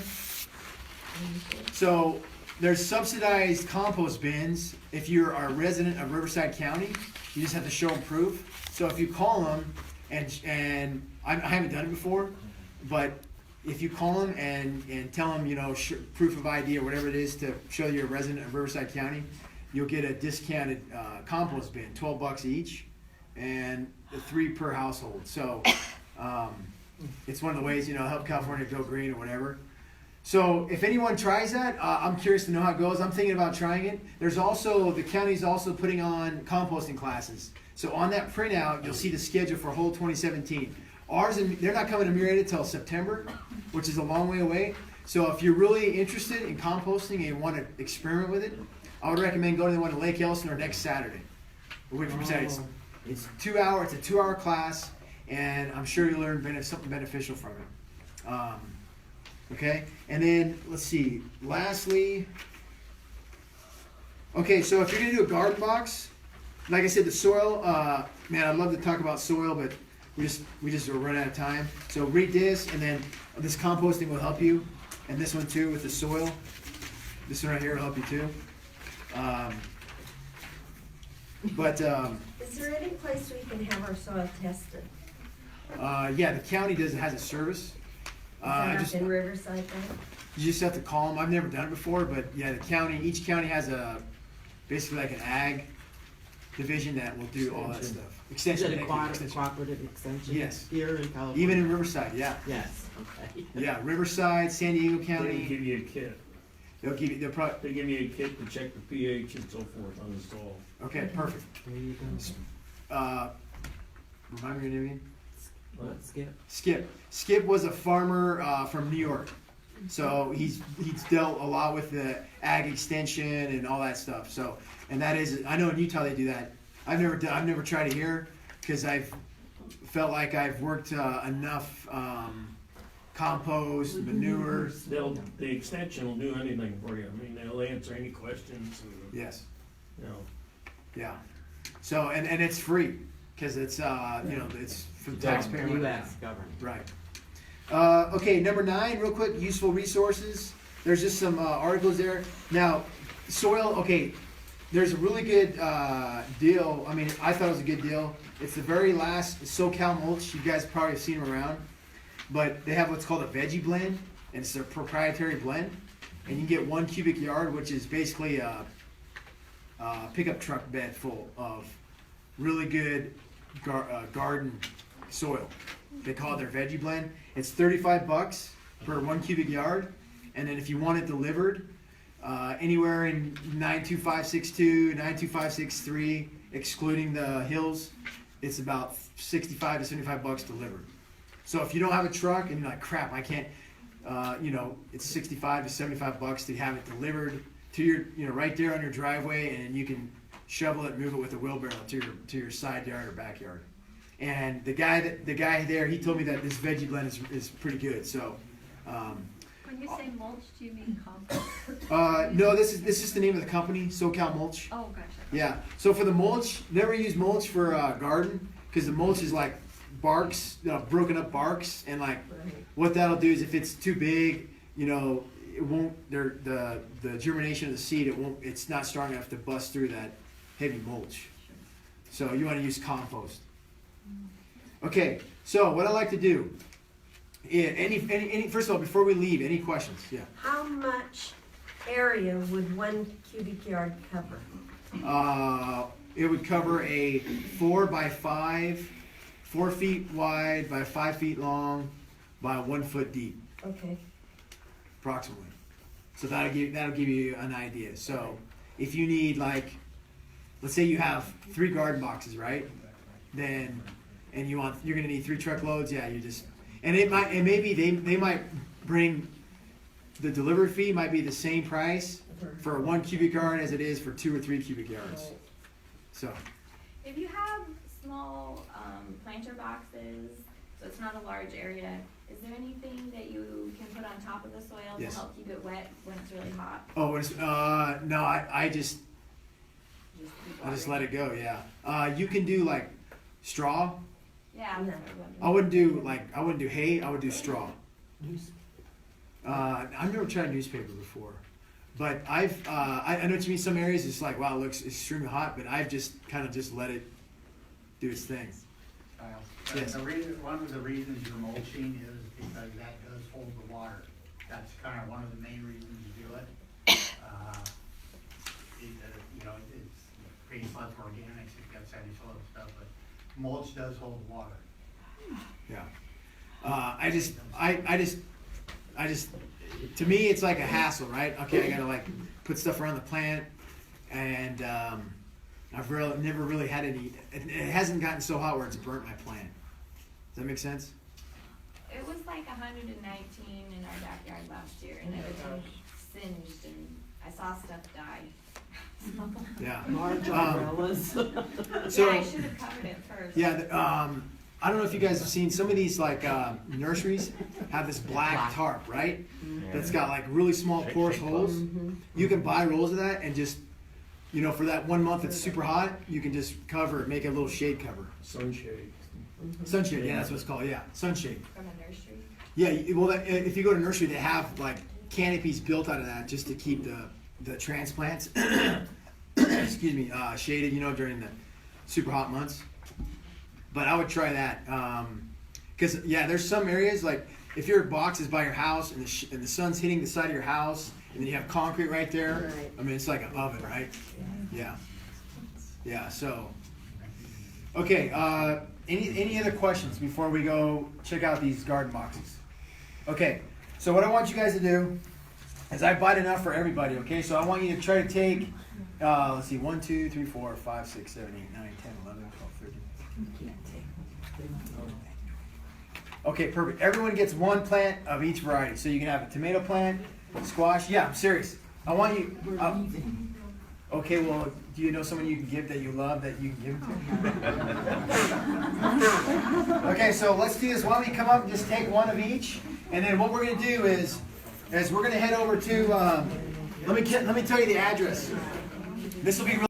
Speaker 12: So there's subsidized compost bins. If you're a resident of Riverside County, you just have to show them proof. So if you call them, and I haven't done it before, but if you call them and tell them, you know, proof of ID or whatever it is to show you're a resident of Riverside County, you'll get a discounted compost bin, $12 each, and 3 per household. So it's one of the ways, you know, help California go green or whatever. So if anyone tries that, I'm curious to know how it goes. I'm thinking about trying it. There's also, the county's also putting on composting classes. So on that printout, you'll see the schedule for whole 2017. Ours, they're not coming to Murrieta until September, which is a long way away. So if you're really interested in composting and you want to experiment with it, I would recommend going to the one at Lake Elsinore next Saturday. It's a 2-hour class, and I'm sure you'll learn something beneficial from it. Okay, and then let's see. Lastly, okay, so if you're gonna do a garden box, like I said, the soil. Man, I'd love to talk about soil, but we just run out of time. So read this, and then this composting will help you, and this one too with the soil. This one right here will help you too.
Speaker 2: Is there any place we can have our soil tested?
Speaker 12: Yeah, the county has a service.
Speaker 2: Is that up in Riverside then?
Speaker 12: You just have to call them. I've never done it before, but yeah, each county has basically like an ag division that will do all that stuff. Extension.
Speaker 3: Is it a cooperative extension?
Speaker 12: Yes.
Speaker 3: Here in California?
Speaker 12: Even in Riverside, yeah.
Speaker 3: Yes, okay.
Speaker 12: Yeah, Riverside, San Diego County.
Speaker 13: They give you a kit.
Speaker 12: They'll probably.
Speaker 13: They give you a kit to check the pH and so forth on the soil.
Speaker 12: Okay, perfect.
Speaker 3: There you go.
Speaker 12: Remind me your name again?
Speaker 3: Let's skip.
Speaker 12: Skip was a farmer from New York, so he's dealt a lot with the ag extension and all that stuff. So, and that is, I know in Utah they do that. I've never tried it here because I've felt like I've worked enough compost, manure.
Speaker 13: The extension will do anything for you. I mean, they'll answer any questions. And,
Speaker 12: Yes.
Speaker 13: you know.
Speaker 12: Yeah. So and it's free because it's it's for the taxpayer.
Speaker 3: U.S. government.
Speaker 12: Right. Okay, number 9, real quick, useful resources. There's just some articles there. Now, soil. Okay, there's a really good deal. I mean, I thought it was a good deal. It's the very last SoCal Mulch. You guys probably have seen them around, but they have what's called a veggie blend, and it's their proprietary blend. And you can get 1 cubic yard, which is basically a pickup truck bed full of really good garden soil. They call it their veggie blend. It's $35 per 1 cubic yard, and then if you want it delivered anywhere in 92562, 92563, excluding the hills, it's about $65 to $75 delivered. So if you don't have a truck and you're like, crap, I can't, it's $65 to $75 to have it delivered to your, right there on your driveway, and you can shovel it, move it with a wheelbarrow to your side yard or backyard. And the guy there, he told me that this veggie blend is pretty good. So.
Speaker 9: When you say mulch, do you mean compost?
Speaker 12: No, this is the name of the company, SoCal Mulch.
Speaker 9: Oh, gotcha.
Speaker 12: Yeah. So for the mulch, never use mulch for garden because the mulch is like barks, broken up barks, and like what that'll do is if it's too big, it won't. The germination of the seed, it's not strong enough to bust through that heavy mulch. So you want to use compost. Okay. So what I like to do. Yeah. Any. First of all, before we leave, any questions? Yeah.
Speaker 2: How much area would 1 cubic yard cover?
Speaker 12: It would cover a 4 by 5, 4 feet wide by 5 feet long, by 1 foot deep,
Speaker 2: Okay.
Speaker 12: approximately. So that'll give you an idea. So if you need let's say you have 3 garden boxes, right? Then you're gonna need 3 truckloads. Yeah, maybe they might bring the delivery fee might be the same price for 1 cubic yard as it is for 2 or 3 cubic yards. So.
Speaker 7: If you have small planter boxes, so it's not a large area, is there anything that you can put on top of the soil
Speaker 12: Yes.
Speaker 7: to help keep it wet when it's really hot?
Speaker 12: Oh, no, I just let it go. Yeah. You can do straw.
Speaker 7: Yeah.
Speaker 2: No.
Speaker 12: I wouldn't do hay. I would do straw. I've never tried newspaper before, but I know what you mean. Some areas it's like, wow, it looks extremely hot, but I've just kind of let it do its thing. Yes.
Speaker 5: One of the reasons you're mulching is because that does hold the water. That's kind of one of the main reasons you do it. It's pretty much organics. It's got sandy soil and stuff, but mulch does hold the water.
Speaker 12: Yeah. I just, to me, it's like a hassle, right? Okay, I gotta put stuff around the plant, and I've never really had any. It hasn't gotten so hot where it's burnt my plant. Does that make sense?
Speaker 7: It was 119 in our backyard last year, and it was singed, and I saw stuff die.
Speaker 12: Yeah.
Speaker 3: Large umbrellas.
Speaker 12: So
Speaker 7: Yeah, I should have covered it first.
Speaker 12: yeah, I don't know if you guys have seen some of these nurseries have this black tarp, right? That's got really small porous holes. You can buy rolls of that and just, for that 1 month it's super hot, you can just cover it, make a little shade cover.
Speaker 13: Sunshade.
Speaker 12: Sunshade, yeah, that's what it's called. Yeah, sunshade.
Speaker 7: From a nursery.
Speaker 12: Yeah, well, if you go to nursery, they have canopies built out of that just to keep the transplants, excuse me, shaded, during the super hot months. But I would try that, because there's some areas if your box is by your house and the sun's hitting the side of your house, and then you have concrete right there.
Speaker 2: Right.
Speaker 12: I mean, it's like an oven, right? Yeah. So, okay. Any other questions before we go check out these garden boxes? Okay. So what I want you guys to do is I bought enough for everybody. Okay. So I want you to try to take. Let's see. 1, 2, 3, 4, 5, 6, 7, 8, 9, 10, 11, 12, 13. Okay, perfect. Everyone gets one plant of each variety. So you can have a tomato plant, squash. Yeah, I'm serious. I want you. Okay, well, do you know someone you can give that you love that you can give to? Okay, so let's do this. Why don't we come up and just take one of each, and then what we're gonna do is we're gonna head over to. Let me tell you the address. This will be really